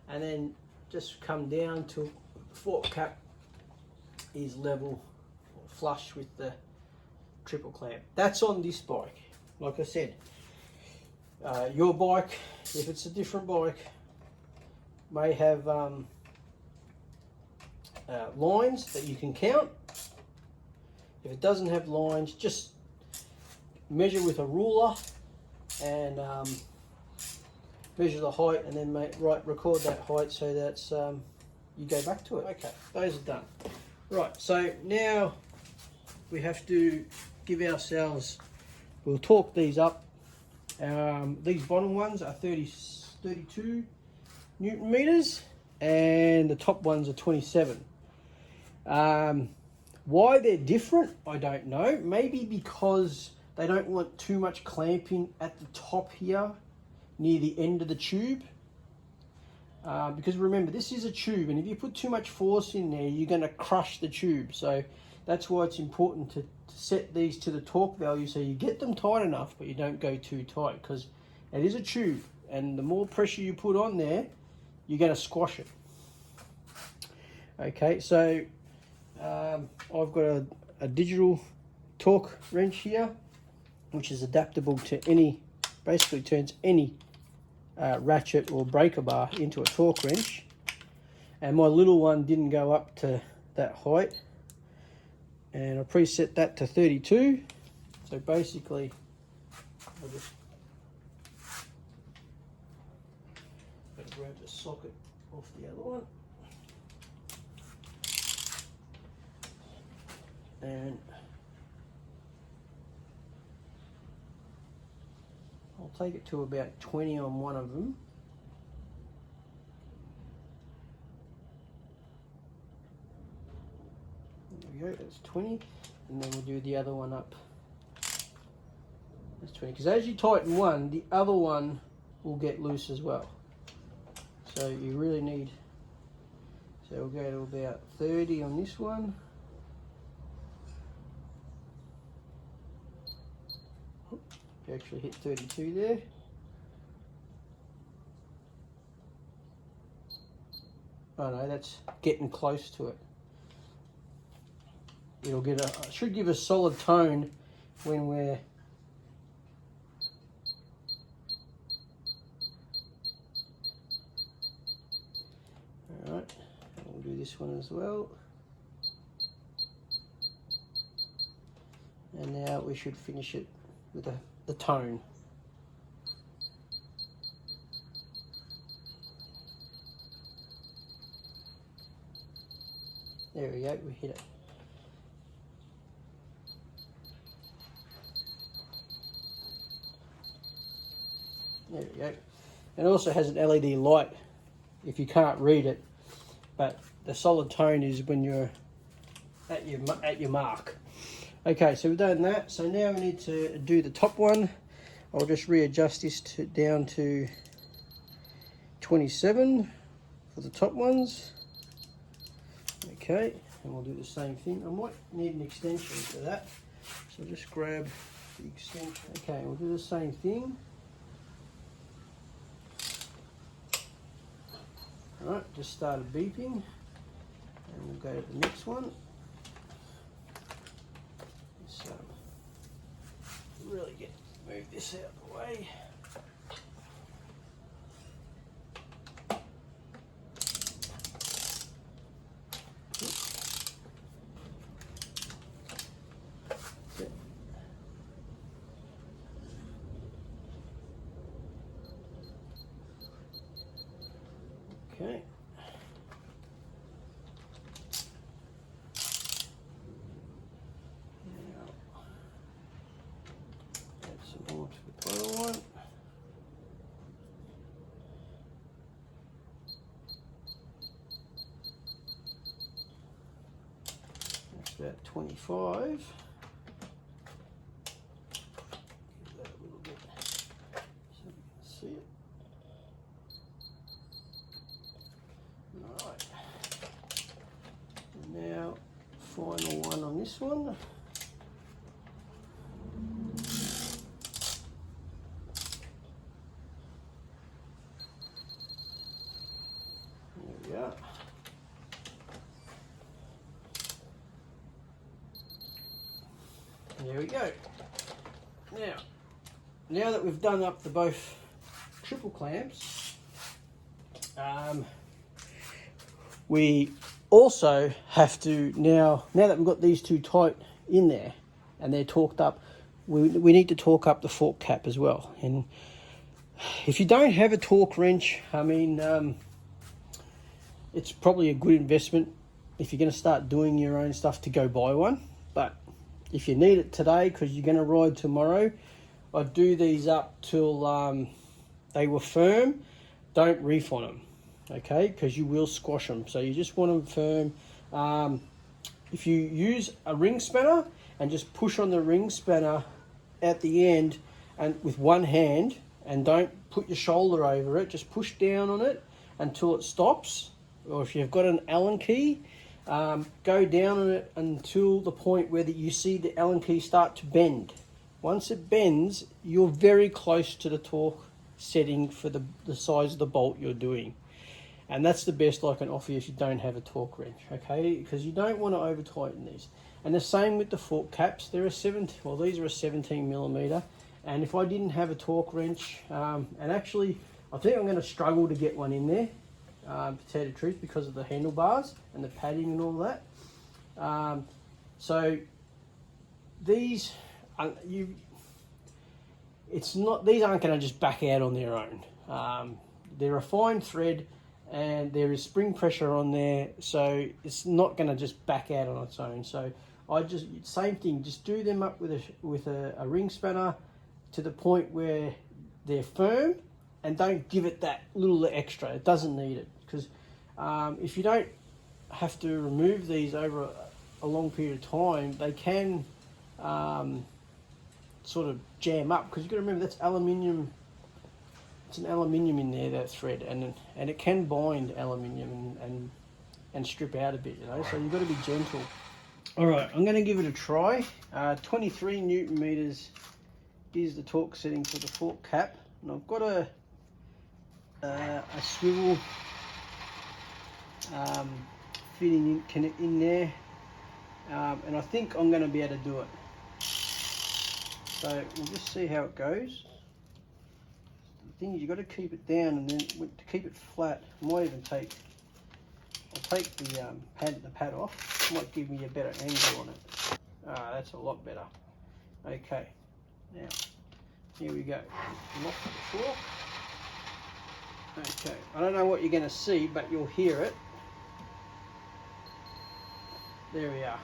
and then just come down till the fork cap is level or flush with the triple clamp. That's on this bike. Like I said, your bike, if it's a different bike, may have lines that you can count. If it doesn't have lines, just measure with a ruler and measure the height, and then record that height so that's you go back to it. Okay, those are done. Right, so now we have to give ourselves, we'll torque these up. These bottom ones are 32 Newton meters, and the top ones are 27. Why they're different, I don't know. Maybe because they don't want too much clamping at the top here, near the end of the tube. Because remember, this is a tube, and if you put too much force in there, you're going to crush the tube. So that's why it's important to set these to the torque value so you get them tight enough, but you don't go too tight, because it is a tube, and the more pressure you put on there, you're going to squash it. Okay, so I've got a digital torque wrench here, which is adaptable to any, basically turns any ratchet or breaker bar into a torque wrench, and my little one didn't go up to that height, and I preset that to 32. So basically I'll just grab the socket off the other one, and I'll take it to about 20 on one of them. There we go, that's 20. And then we'll do the other one up. That's 20. Because as you tighten one, the other one will get loose as well. So you really need, so we'll go to about 30 on this one. You actually hit 32 there. Oh no, that's getting close to it. It'll get a, should give a solid tone when we're alright, we'll do this one as well. And now we should finish it with the tone. There we go, we hit it. There we go. And it also has an LED light if you can't read it, but the solid tone is when you're at your mark. Okay, so we've done that. So now we need to do the top one. I'll just readjust this down to 27 for the top ones. Okay, and we'll do the same thing. I might need an extension for that, so just grab the extension. Okay, we'll do the same thing. Alright, just started beeping, and we'll go to the next one. So, really move this out of the way. Okay. Now, add some more to the bottom one. That's about 25. Give that a little bit so you can see it. Right, now final one on this one. there we go. Now that we've done up the both triple clamps, we also have to, now that we've got these two tight in there and they're torqued up, we need to torque up the fork cap as well. And if you don't have a torque wrench, I mean, it's probably a good investment if you're going to start doing your own stuff to go buy one. But if you need it today because you're going to ride tomorrow, I'd do these up till they were firm. Don't reef on them, okay, because you will squash them. So you just want them firm. If you use a ring spanner and just push on the ring spanner at the end and with one hand, and don't put your shoulder over it, just push down on it until it stops. Or if you've got an Allen key, go down on it until the point where you see the Allen key start to bend. Once it bends, you're very close to the torque setting for the size of the bolt you're doing. And that's the best I can offer you if you don't have a torque wrench, okay? Because you don't want to over tighten these. And the same with the fork caps. These are a 17mm. And if I didn't have a torque wrench, and actually I think I'm going to struggle to get one in there, to tell you the truth, because of the handlebars and the padding and all that. So these, these aren't going to just back out on their own. They're a fine thread and there is spring pressure on there, so it's not going to just back out on its own. So same thing, just do them up with a ring spanner to the point where they're firm, and don't give it that little extra. It doesn't need it, because if you don't have to remove these over a long period of time, they can sort of jam up, because you've got to remember that's aluminium. It's an aluminium in there, that thread, and it can bind aluminium and strip out a bit, you know. So you've got to be gentle. All right, I'm going to give it a try. 23 Newton meters is the torque setting for the fork cap, and I've got a swivel fitting in there, and I think I'm going to be able to do it. So we'll just see how it goes. The thing is, you've got to keep it down, and then to keep it flat, I might even I'll take the pad off. It might give me a better angle on it. That's a lot better. Okay, now here we go. Lock the fork. Okay, I don't know what you're going to see, but you'll hear it. There we are.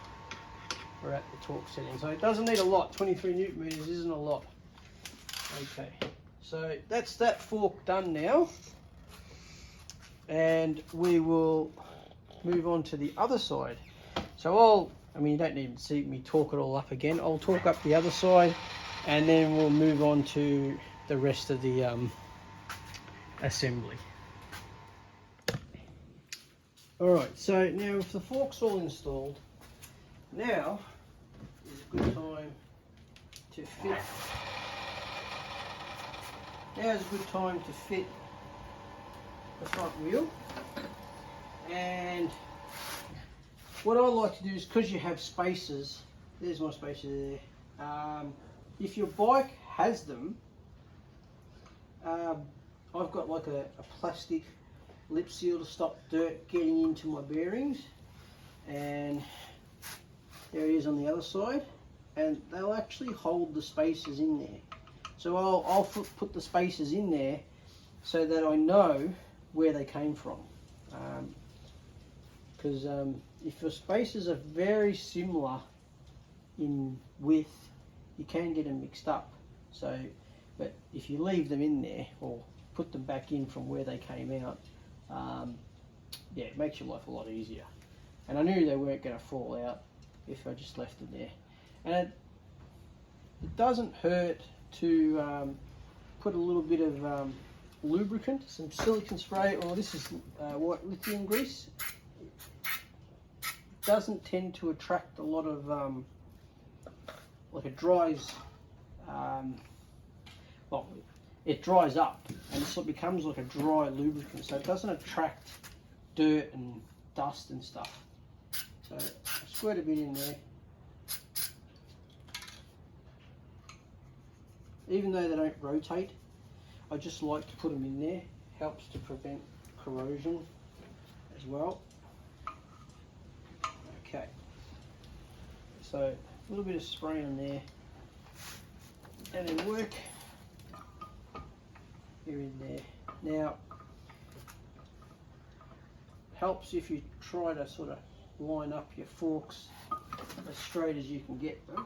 We're at the torque setting. So it doesn't need a lot. 23 Newton meters isn't a lot. Okay, so that's that fork done now. And we will move on to the other side. So I mean, you don't need to see me torque it all up again. I'll torque up the other side, and then we'll move on to the rest of the assembly. Alright, so now if the fork's all installed, now is a good time to fit. Now is a good time to fit the front wheel. And what I like to do is, because you have spacers, there's my spacer there. If your bike has them, I've got like a plastic lip seal to stop dirt getting into my bearings, and there it is on the other side, and they'll actually hold the spacers in there. So I'll put the spacers in there so that I know where they came from, because if your spacers are very similar in width, you can get them mixed up. So, but if you leave them in there or put them back in from where they came out, yeah, it makes your life a lot easier. And I knew they weren't going to fall out if I just left them there. And it doesn't hurt to put a little bit of lubricant, some silicone spray, or this is white lithium grease. It doesn't tend to attract a lot of, like it dries, well, it dries up and it becomes like a dry lubricant, so it doesn't attract dirt and dust and stuff. So I squirt a bit in there, even though they don't rotate. I just like to put them in there. Helps to prevent corrosion as well. Okay, so a little bit of spray on there, and then work here in there. Now, helps if you try to sort of line up your forks as straight as you can get them.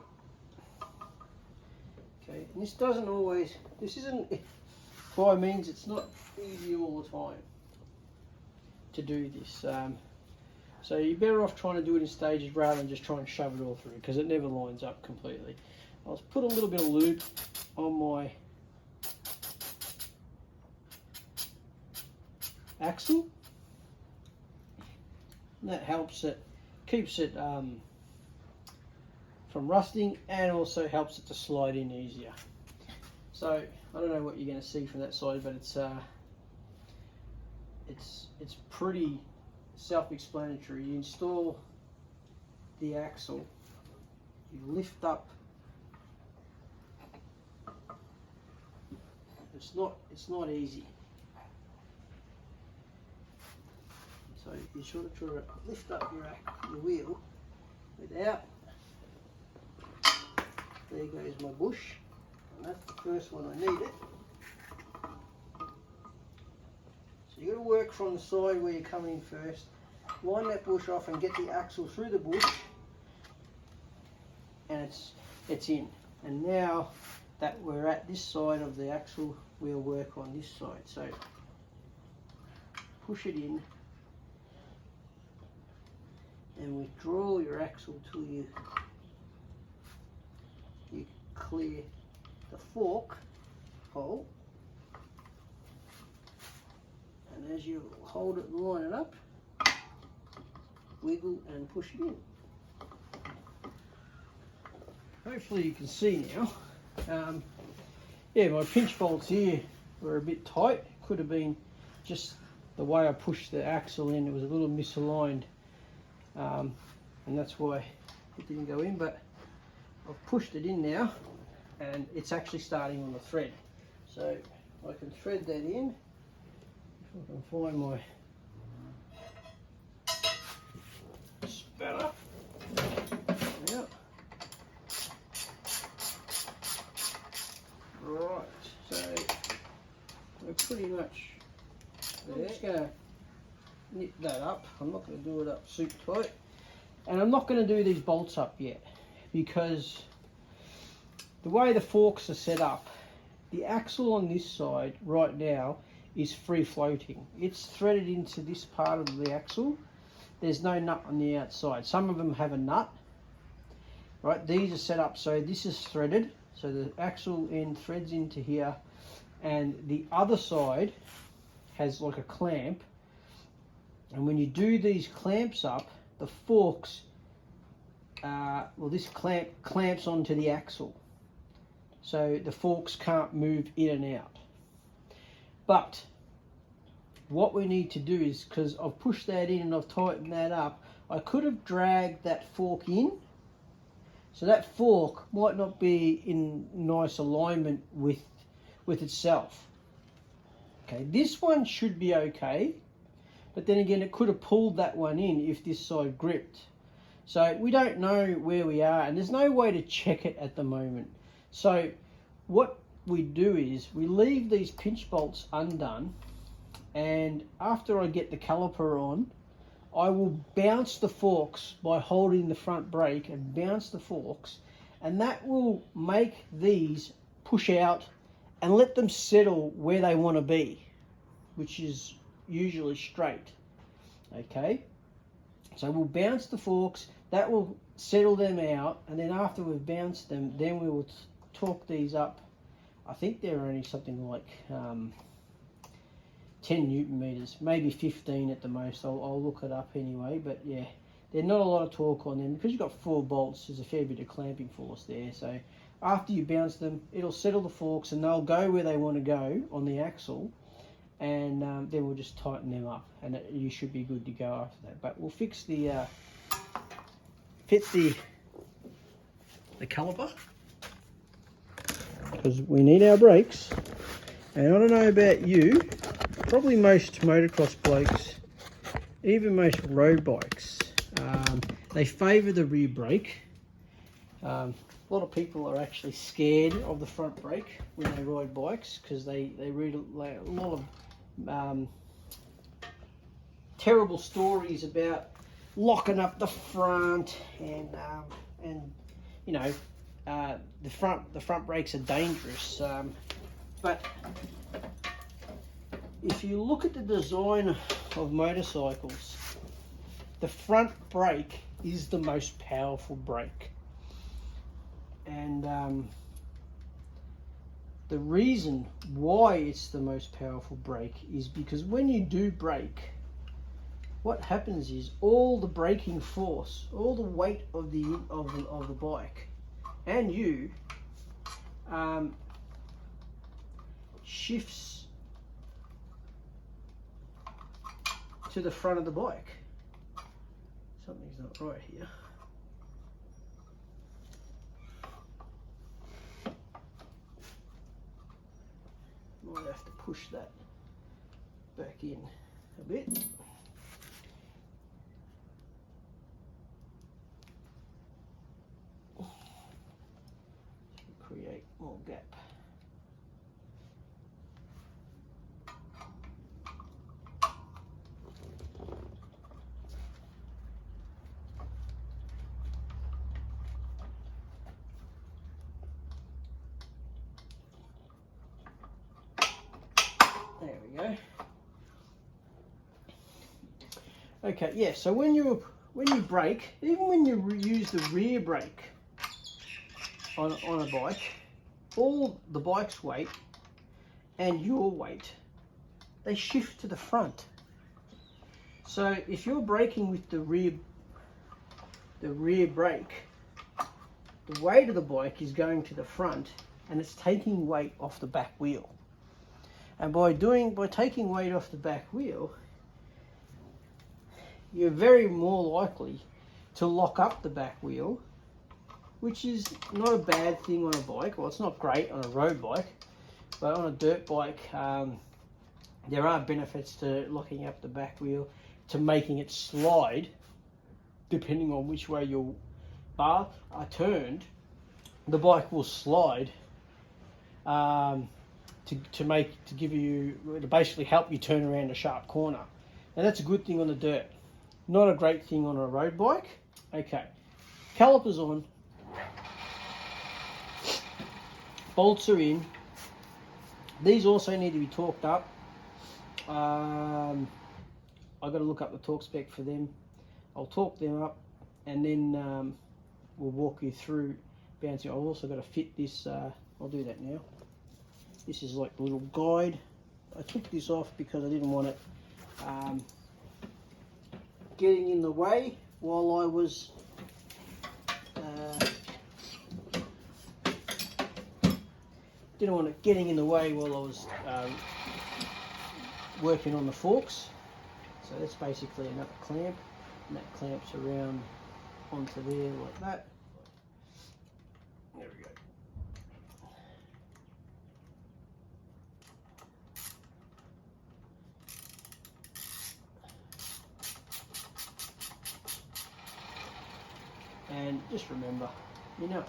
Okay, and this isn't by means, it's not easy all the time to do this. So you're better off trying to do it in stages rather than just try and shove it all through, because it never lines up completely. I'll put a little bit of lube on my axle. And that helps it, keeps it from rusting, and also helps it to slide in easier. So I don't know what you're going to see from that side, but it's pretty self-explanatory. You install the axle, you lift up. It's not easy. So you sort of try to lift up your wheel without. There goes my bush, and that's the first one I needed. So you've got to work from the side where you're coming in first, line that bush off and get the axle through the bush, and it's in. And now that we're at this side of the axle, we'll work on this side. So push it in and withdraw your axle till you clear the fork hole, and as you hold it and line it up, wiggle and push it in. Hopefully you can see now. Yeah, my pinch bolts here were a bit tight. Could have been just the way I pushed the axle in, it was a little misaligned, and that's why it didn't go in, but I've pushed it in now and it's actually starting on the thread. So I can thread that in. If I can find my spanner. Yeah. Right, so we're pretty much there. I'm just going to knit that up. I'm not going to do it up super tight. And I'm not going to do these bolts up yet, because the way the forks are set up, the axle on this side right now is free floating. It's threaded into this part of the axle. There's no nut on the outside. Some of them have a nut. Right, these are set up so this is threaded, so the axle end threads into here, and the other side has like a clamp, and when you do these clamps up, the forks, well, this clamps onto the axle, so the forks can't move in and out. But what we need to do is, because I've pushed that in and I've tightened that up, I could have dragged that fork in, so that fork might not be in nice alignment with itself. Okay, this one should be okay, but then again it could have pulled that one in if this side gripped. So we don't know where we are, and there's no way to check it at the moment. So what we do is we leave these pinch bolts undone, and after I get the caliper on, I will bounce the forks by holding the front brake and bounce the forks, and that will make these push out and let them settle where they want to be, which is usually straight. Okay, so we'll bounce the forks, that will settle them out, and then after we've bounced them, then we will torque these up. I think they're only something like 10 Newton meters, maybe 15 at the most. I'll look it up anyway, but yeah, there's not a lot of torque on them because you've got 4 bolts. There's a fair bit of clamping force there. So after you bounce them, it'll settle the forks and they'll go where they want to go on the axle, and then we'll just tighten them up, and you should be good to go after that. But we'll fix the fit the caliper. because we need our brakes. And I don't know about you, probably most motocross blokes, even most road bikes, they favour the rear brake. A lot of people are actually scared of the front brake when they ride bikes because they read a lot of terrible stories about locking up the front and you know, the front brakes are dangerous. But if you look at the design of motorcycles, the front brake is the most powerful brake. And the reason why it's the most powerful brake is because when you do brake, what happens is all the braking force, all the weight of the bike and you shifts to the front of the bike. Something's not right here. Might have to push that back in a bit. Create more gap. There we go. Okay, yeah, so when you brake, even when you use the rear brake on a bike, all the bike's weight and your weight, they shift to the front. So if you're braking with the rear brake, the weight of the bike is going to the front and it's taking weight off the back wheel. And by taking weight off the back wheel, you're very more likely to lock up the back wheel, which is not a bad thing on a bike. Well, it's not great on a road bike, but on a dirt bike, there are benefits to locking up the back wheel, to making it slide, depending on which way your bar are turned. The bike will slide to basically help you turn around a sharp corner. And that's a good thing on the dirt. Not a great thing on a road bike. Okay, calipers on. Bolts are in. These also need to be torqued up. I've got to look up the torque spec for them. I'll torque them up and then we'll walk you through bouncing. I've also got to fit this, I'll do that now. This is like the little guide. I took this off because I didn't want it getting in the way while I was working on the forks. So that's basically another clamp, and that clamps around onto there like that. There we go. And just remember, you know,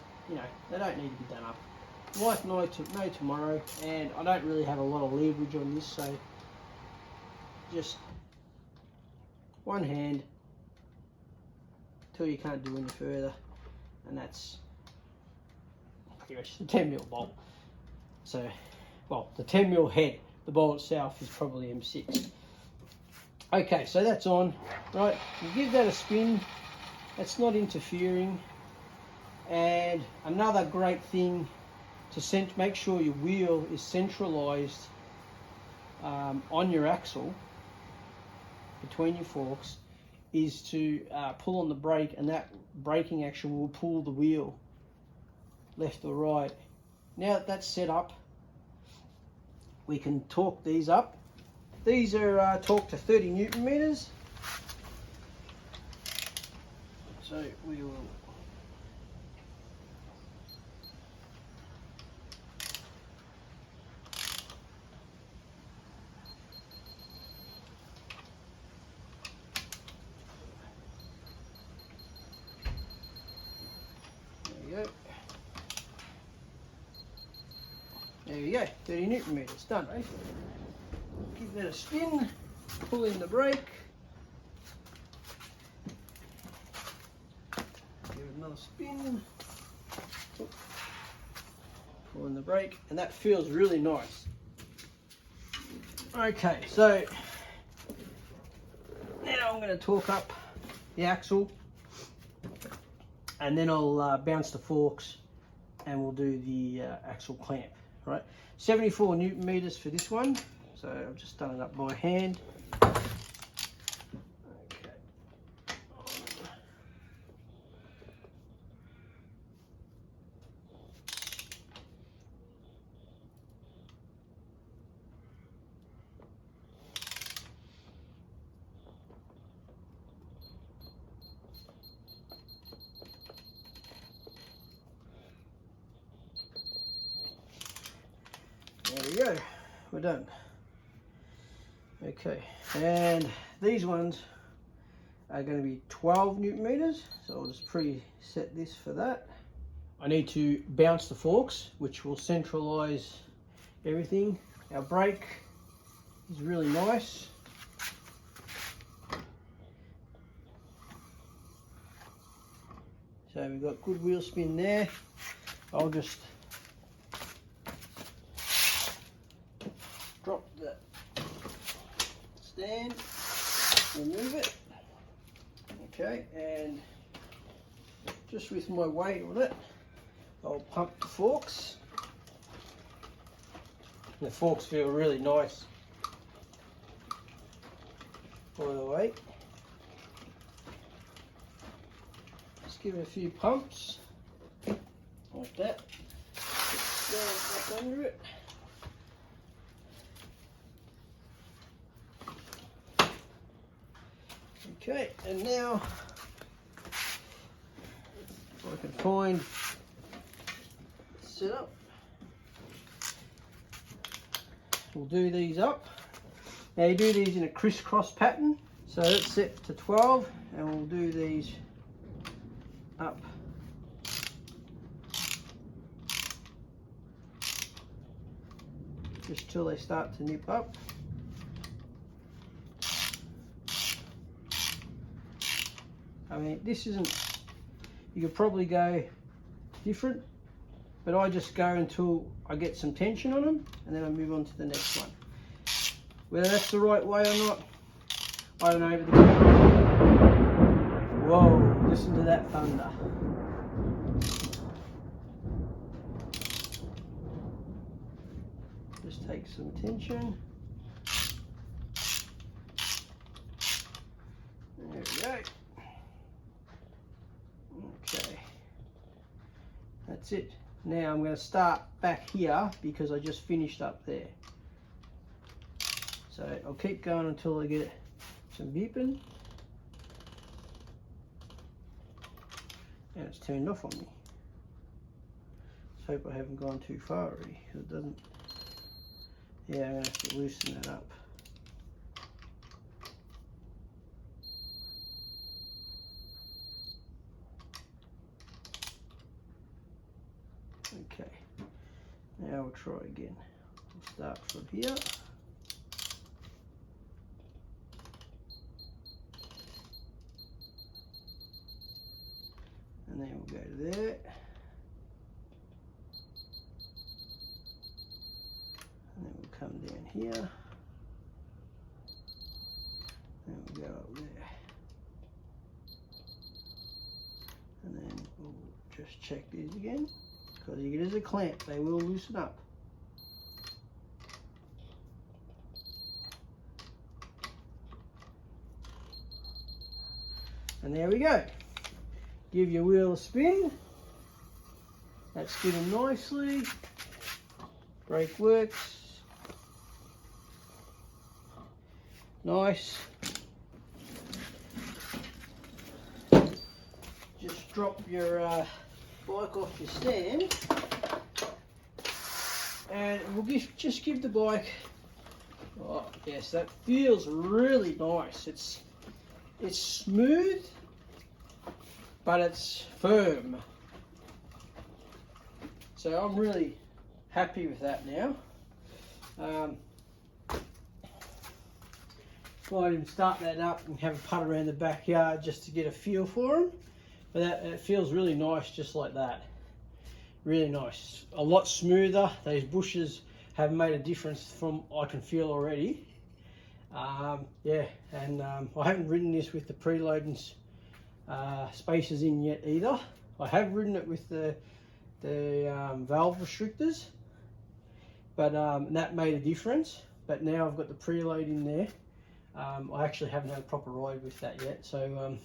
they don't need to be done up. Wife know tomorrow, and I don't really have a lot of leverage on this, so just one hand till you can't do any further, and that's pretty much the 10mm bolt. So, well, the 10mm head, the bolt itself is probably M6. Okay, so that's on, right? You give that a spin. That's not interfering. And another great thing to make sure your wheel is centralized on your axle between your forks is to pull on the brake, and that braking action will pull the wheel left or right. Now that that's set up, we can torque these up. These are torqued to 30 Newton meters. So we will you go, 30 Newton meters, done. Right? Give that a spin, pull in the brake, give it another spin, pull in the brake, and that feels really nice. Okay, so now I'm going to torque up the axle, and then I'll bounce the forks, and we'll do the axle clamp. Right, 74 Newton meters for this one. So I've just done it up by hand. Okay. There we go, we're done. Okay, and these ones are going to be 12 Newton meters, so I'll just preset this for that. I need to bounce the forks, which will centralize everything. Our brake is really nice. So we've got good wheel spin there. I'll just drop the stand, remove it. Okay, and just with my weight on it, I'll pump the forks. The forks feel really nice, by the way. Just give it a few pumps, like that. Stand back under it. Okay, and now if I can find setup, we'll do these up. Now you do these in a crisscross pattern, so that's set to 12, and we'll do these up. Just till they start to nip up. I mean, this isn't, you could probably go different, but I just go until I get some tension on them, and then I move on to the next one. Whether that's the right way or not, I don't know. Whoa, listen to that thunder. Just take some tension. There we go. Okay, that's it. Now I'm going to start back here because I just finished up there. So I'll keep going until I get some beeping. And it's turned off on me. Let's hope I haven't gone too far already, because it doesn't. Yeah, I'm going to have to loosen that up. Okay, now we'll try again. We'll start from here. And then we'll go to there. And then we'll come down here. And we'll go up there. And then we'll just check these again. Because it is a clamp, they will loosen up. And there we go. Give your wheel a spin. That's spinning nicely. Brake works. Nice. Just drop your bike off your stand, and we'll just give the bike. Oh yes, that feels really nice. It's smooth, but it's firm. So I'm really happy with that now. Might even start that up and have a putt around the backyard just to get a feel for them. But it feels really nice just like that. Really nice. A lot smoother. Those bushes have made a difference from I can feel already. Yeah, and I haven't ridden this with the preloading spacers in yet either. I have ridden it with the valve restrictors, but that made a difference. But now I've got the preload in there. I actually haven't had a proper ride with that yet, so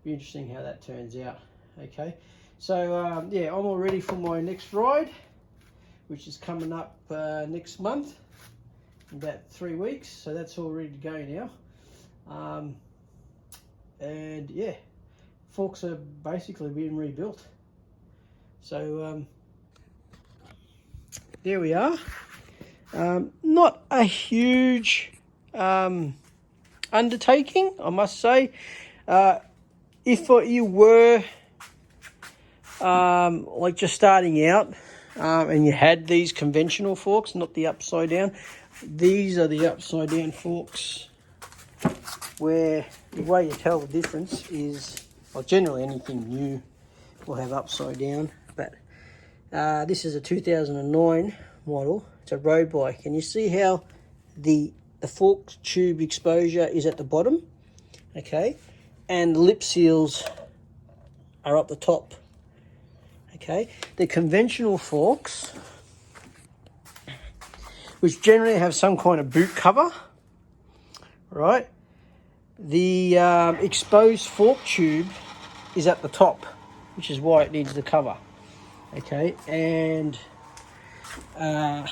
be interesting how that turns out. Okay, so yeah, I'm all ready for my next ride, which is coming up next month, in about 3 weeks. So that's all ready to go now. And yeah, forks are basically being rebuilt. So there we are. Not a huge undertaking, I must say. If you were like just starting out and you had these conventional forks, not the upside down, these are the upside down forks, where the way you tell the difference is, well, generally anything new will have upside down, but this is a 2009 model. It's a road bike, and you see how the fork tube exposure is at the bottom, okay, and the lip seals are up the top. Okay, the conventional forks, which generally have some kind of boot cover, right? The exposed fork tube is at the top, which is why it needs the cover. Okay, and I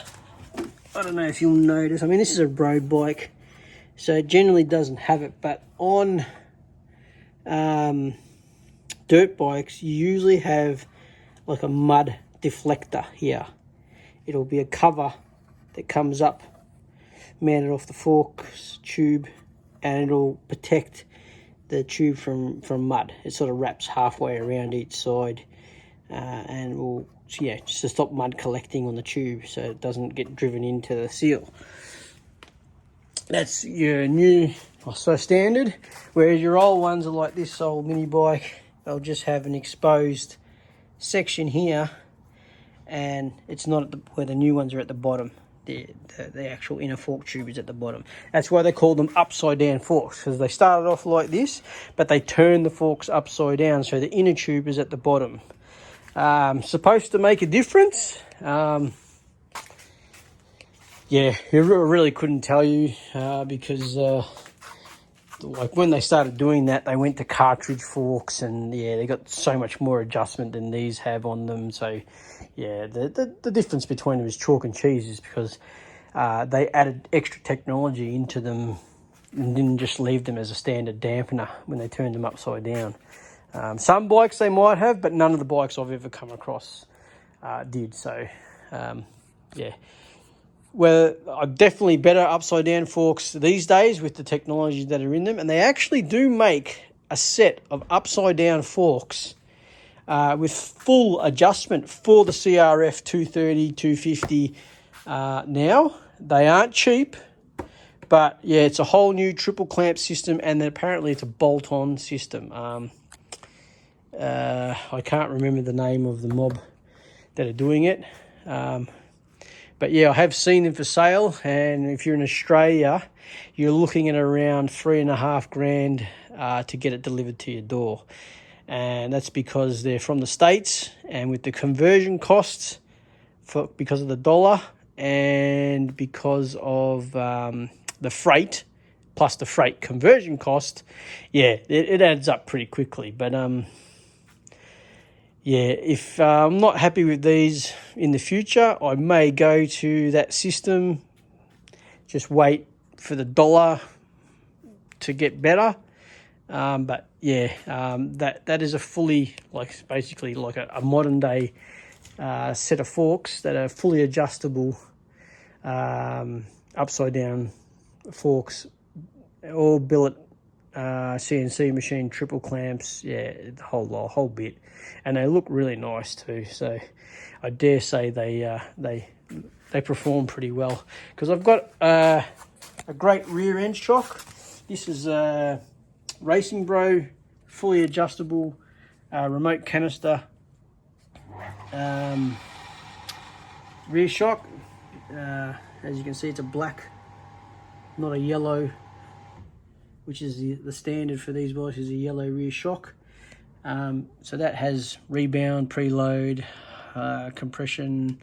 don't know if you'll notice, I mean, this is a road bike, so it generally doesn't have it, but on dirt bikes, you usually have like a mud deflector here. It'll be a cover that comes up, mounted off the forks tube, and it'll protect the tube from mud. It sort of wraps halfway around each side, and will, yeah, just to stop mud collecting on the tube so it doesn't get driven into the seal. That's your new, so standard, whereas your old ones are like this old mini bike. They'll just have an exposed section here, and it's not at where the new ones are at the bottom. The actual inner fork tube is at the bottom. That's why they call them upside down forks, because they started off like this, but they turned the forks upside down, so the inner tube is at the bottom. Supposed to make a difference. Yeah, I really couldn't tell you, because like when they started doing that, they went to cartridge forks, and yeah, they got so much more adjustment than these have on them. So yeah, the difference between them is chalk and cheese, is because they added extra technology into them and didn't just leave them as a standard dampener when they turned them upside down. Some bikes they might have, but none of the bikes I've ever come across did. So yeah, well, definitely better upside down forks these days with the technology that are in them, and they actually do make a set of upside down forks with full adjustment for the CRF230, 250 now. They aren't cheap, but yeah, it's a whole new triple clamp system, and then apparently it's a bolt-on system. I can't remember the name of the mob that are doing it, but yeah, I have seen them for sale, and if you're in Australia, you're looking at around $3,500 to get it delivered to your door. And that's because they're from the States, and with the conversion costs, because of the dollar and because of the freight, plus the freight conversion cost, yeah, it adds up pretty quickly. But yeah, if I'm not happy with these in the future, I may go to that system, just wait for the dollar to get better. But yeah, that is a fully, like, basically like a modern day set of forks that are fully adjustable, upside down forks, all billet, CNC machine, triple clamps, yeah, the whole bit, and they look really nice too. So I dare say they they perform pretty well. Because I've got a great rear end shock. This is a Racing Bro fully adjustable remote canister rear shock. As you can see, it's a black, not a yellow, which is the standard for these bikes, is a yellow rear shock. So that has rebound, preload, compression,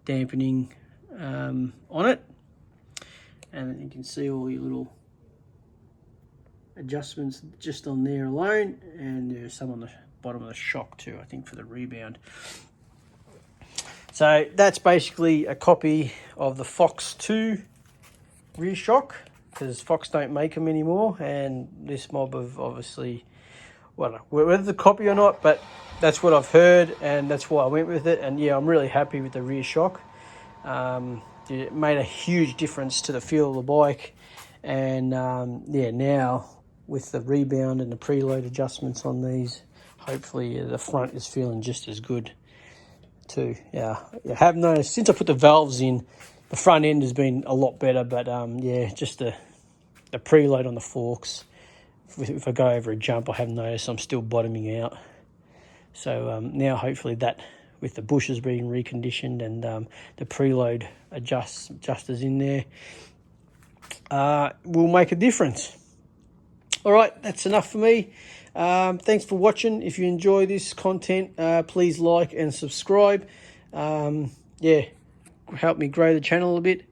dampening on it, and you can see all your little adjustments just on there alone, and there's some on the bottom of the shock too, I think, for the rebound. So that's basically a copy of the Fox 2 rear shock, because Fox don't make them anymore, and this mob have obviously, well, whether it's a copy or not, but that's what I've heard, and that's why I went with it. And yeah, I'm really happy with the rear shock. It made a huge difference to the feel of the bike, and yeah, now with the rebound and the preload adjustments on these, hopefully the front is feeling just as good too. Yeah, I have noticed since I put the valves in, the front end has been a lot better, but yeah, just the preload on the forks, if I go over a jump, I have noticed I'm still bottoming out. So now hopefully that, with the bushes being reconditioned and the preload adjusters in there, will make a difference. All right, that's enough for me. Thanks for watching. If you enjoy this content, please like and subscribe. Yeah, help me grow the channel a bit,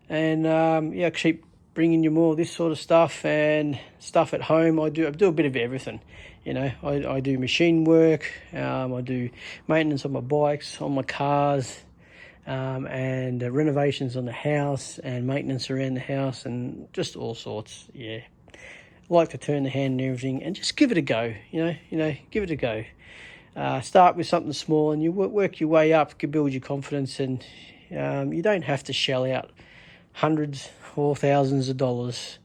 and yeah, keep bringing you more of this sort of stuff and stuff at home. I do a bit of everything. You know, I do machine work, I do maintenance on my bikes, on my cars, and renovations on the house, and maintenance around the house, and just all sorts. Yeah, like to turn the hand and everything, and just give it a go. You know, give it a go. Start with something small, and you work your way up. You build your confidence, and you don't have to shell out hundreds or thousands of dollars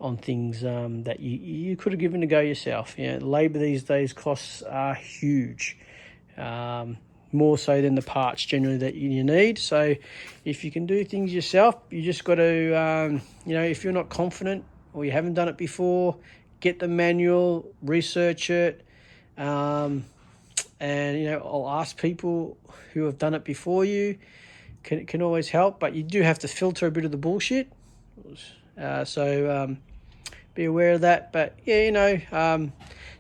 on things that you could have given a go yourself. You know, labour these days costs are huge, more so than the parts generally that you need. So if you can do things yourself, you just got to, you know, if you're not confident or you haven't done it before, get the manual, research it, and you know, I'll ask people who have done it before you. Can always help, but you do have to filter a bit of the bullshit. So be aware of that. But yeah, you know,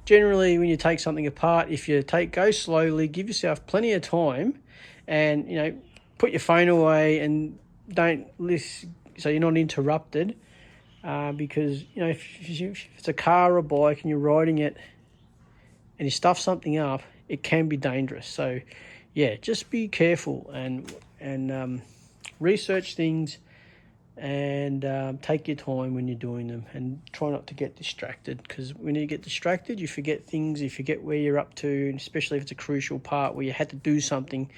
generally when you take something apart, if you go slowly, give yourself plenty of time, and you know, put your phone away and don't listen, so you're not interrupted. Because you know, if it's a car or a bike and you're riding it and you stuff something up, it can be dangerous. So yeah, just be careful and research things, and take your time when you're doing them, and try not to get distracted, because when you get distracted, you forget things, you forget where you're up to, and especially if it's a crucial part where you had to do something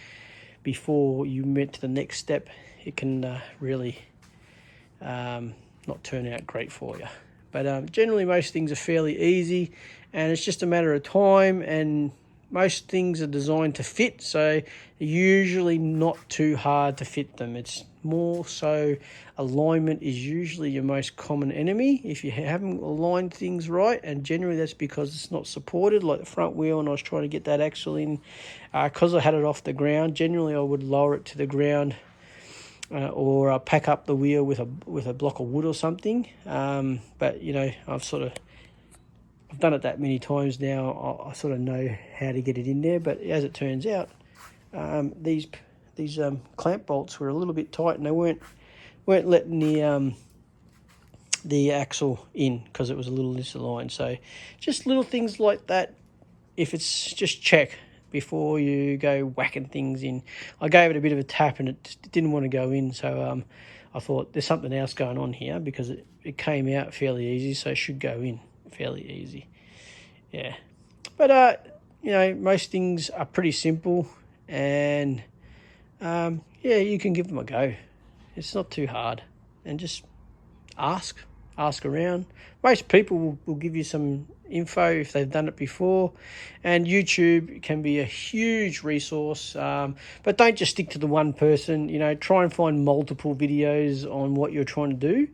before you went to the next step, it can really not turn out great for you. But generally most things are fairly easy, and it's just a matter of time, and most things are designed to fit, so usually not too hard to fit them. It's more so alignment is usually your most common enemy if you haven't aligned things right, and generally that's because it's not supported, like the front wheel. And I was trying to get that axle in, because I had it off the ground. Generally I would lower it to the ground, or pack up the wheel with a block of wood or something. But you know, I've done it that many times now, I sort of know how to get it in there. But as it turns out, these clamp bolts were a little bit tight, and they weren't letting the axle in because it was a little misaligned. So just little things like that, if it's just check before you go whacking things in. I gave it a bit of a tap and it didn't want to go in, so I thought there's something else going on here, because it came out fairly easy, so it should go in fairly easy. Yeah, but you know, most things are pretty simple, and yeah, you can give them a go. It's not too hard, and just ask ask around. Most people will give you some info if they've done it before, and YouTube can be a huge resource, but don't just stick to the one person. You know, try and find multiple videos on what you're trying to do,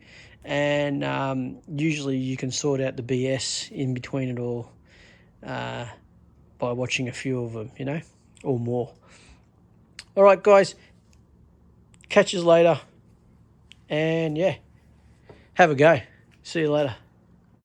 and usually you can sort out the BS in between it all by watching a few of them, you know, or more. All right, guys, catch you later, and yeah, have a go. See you later.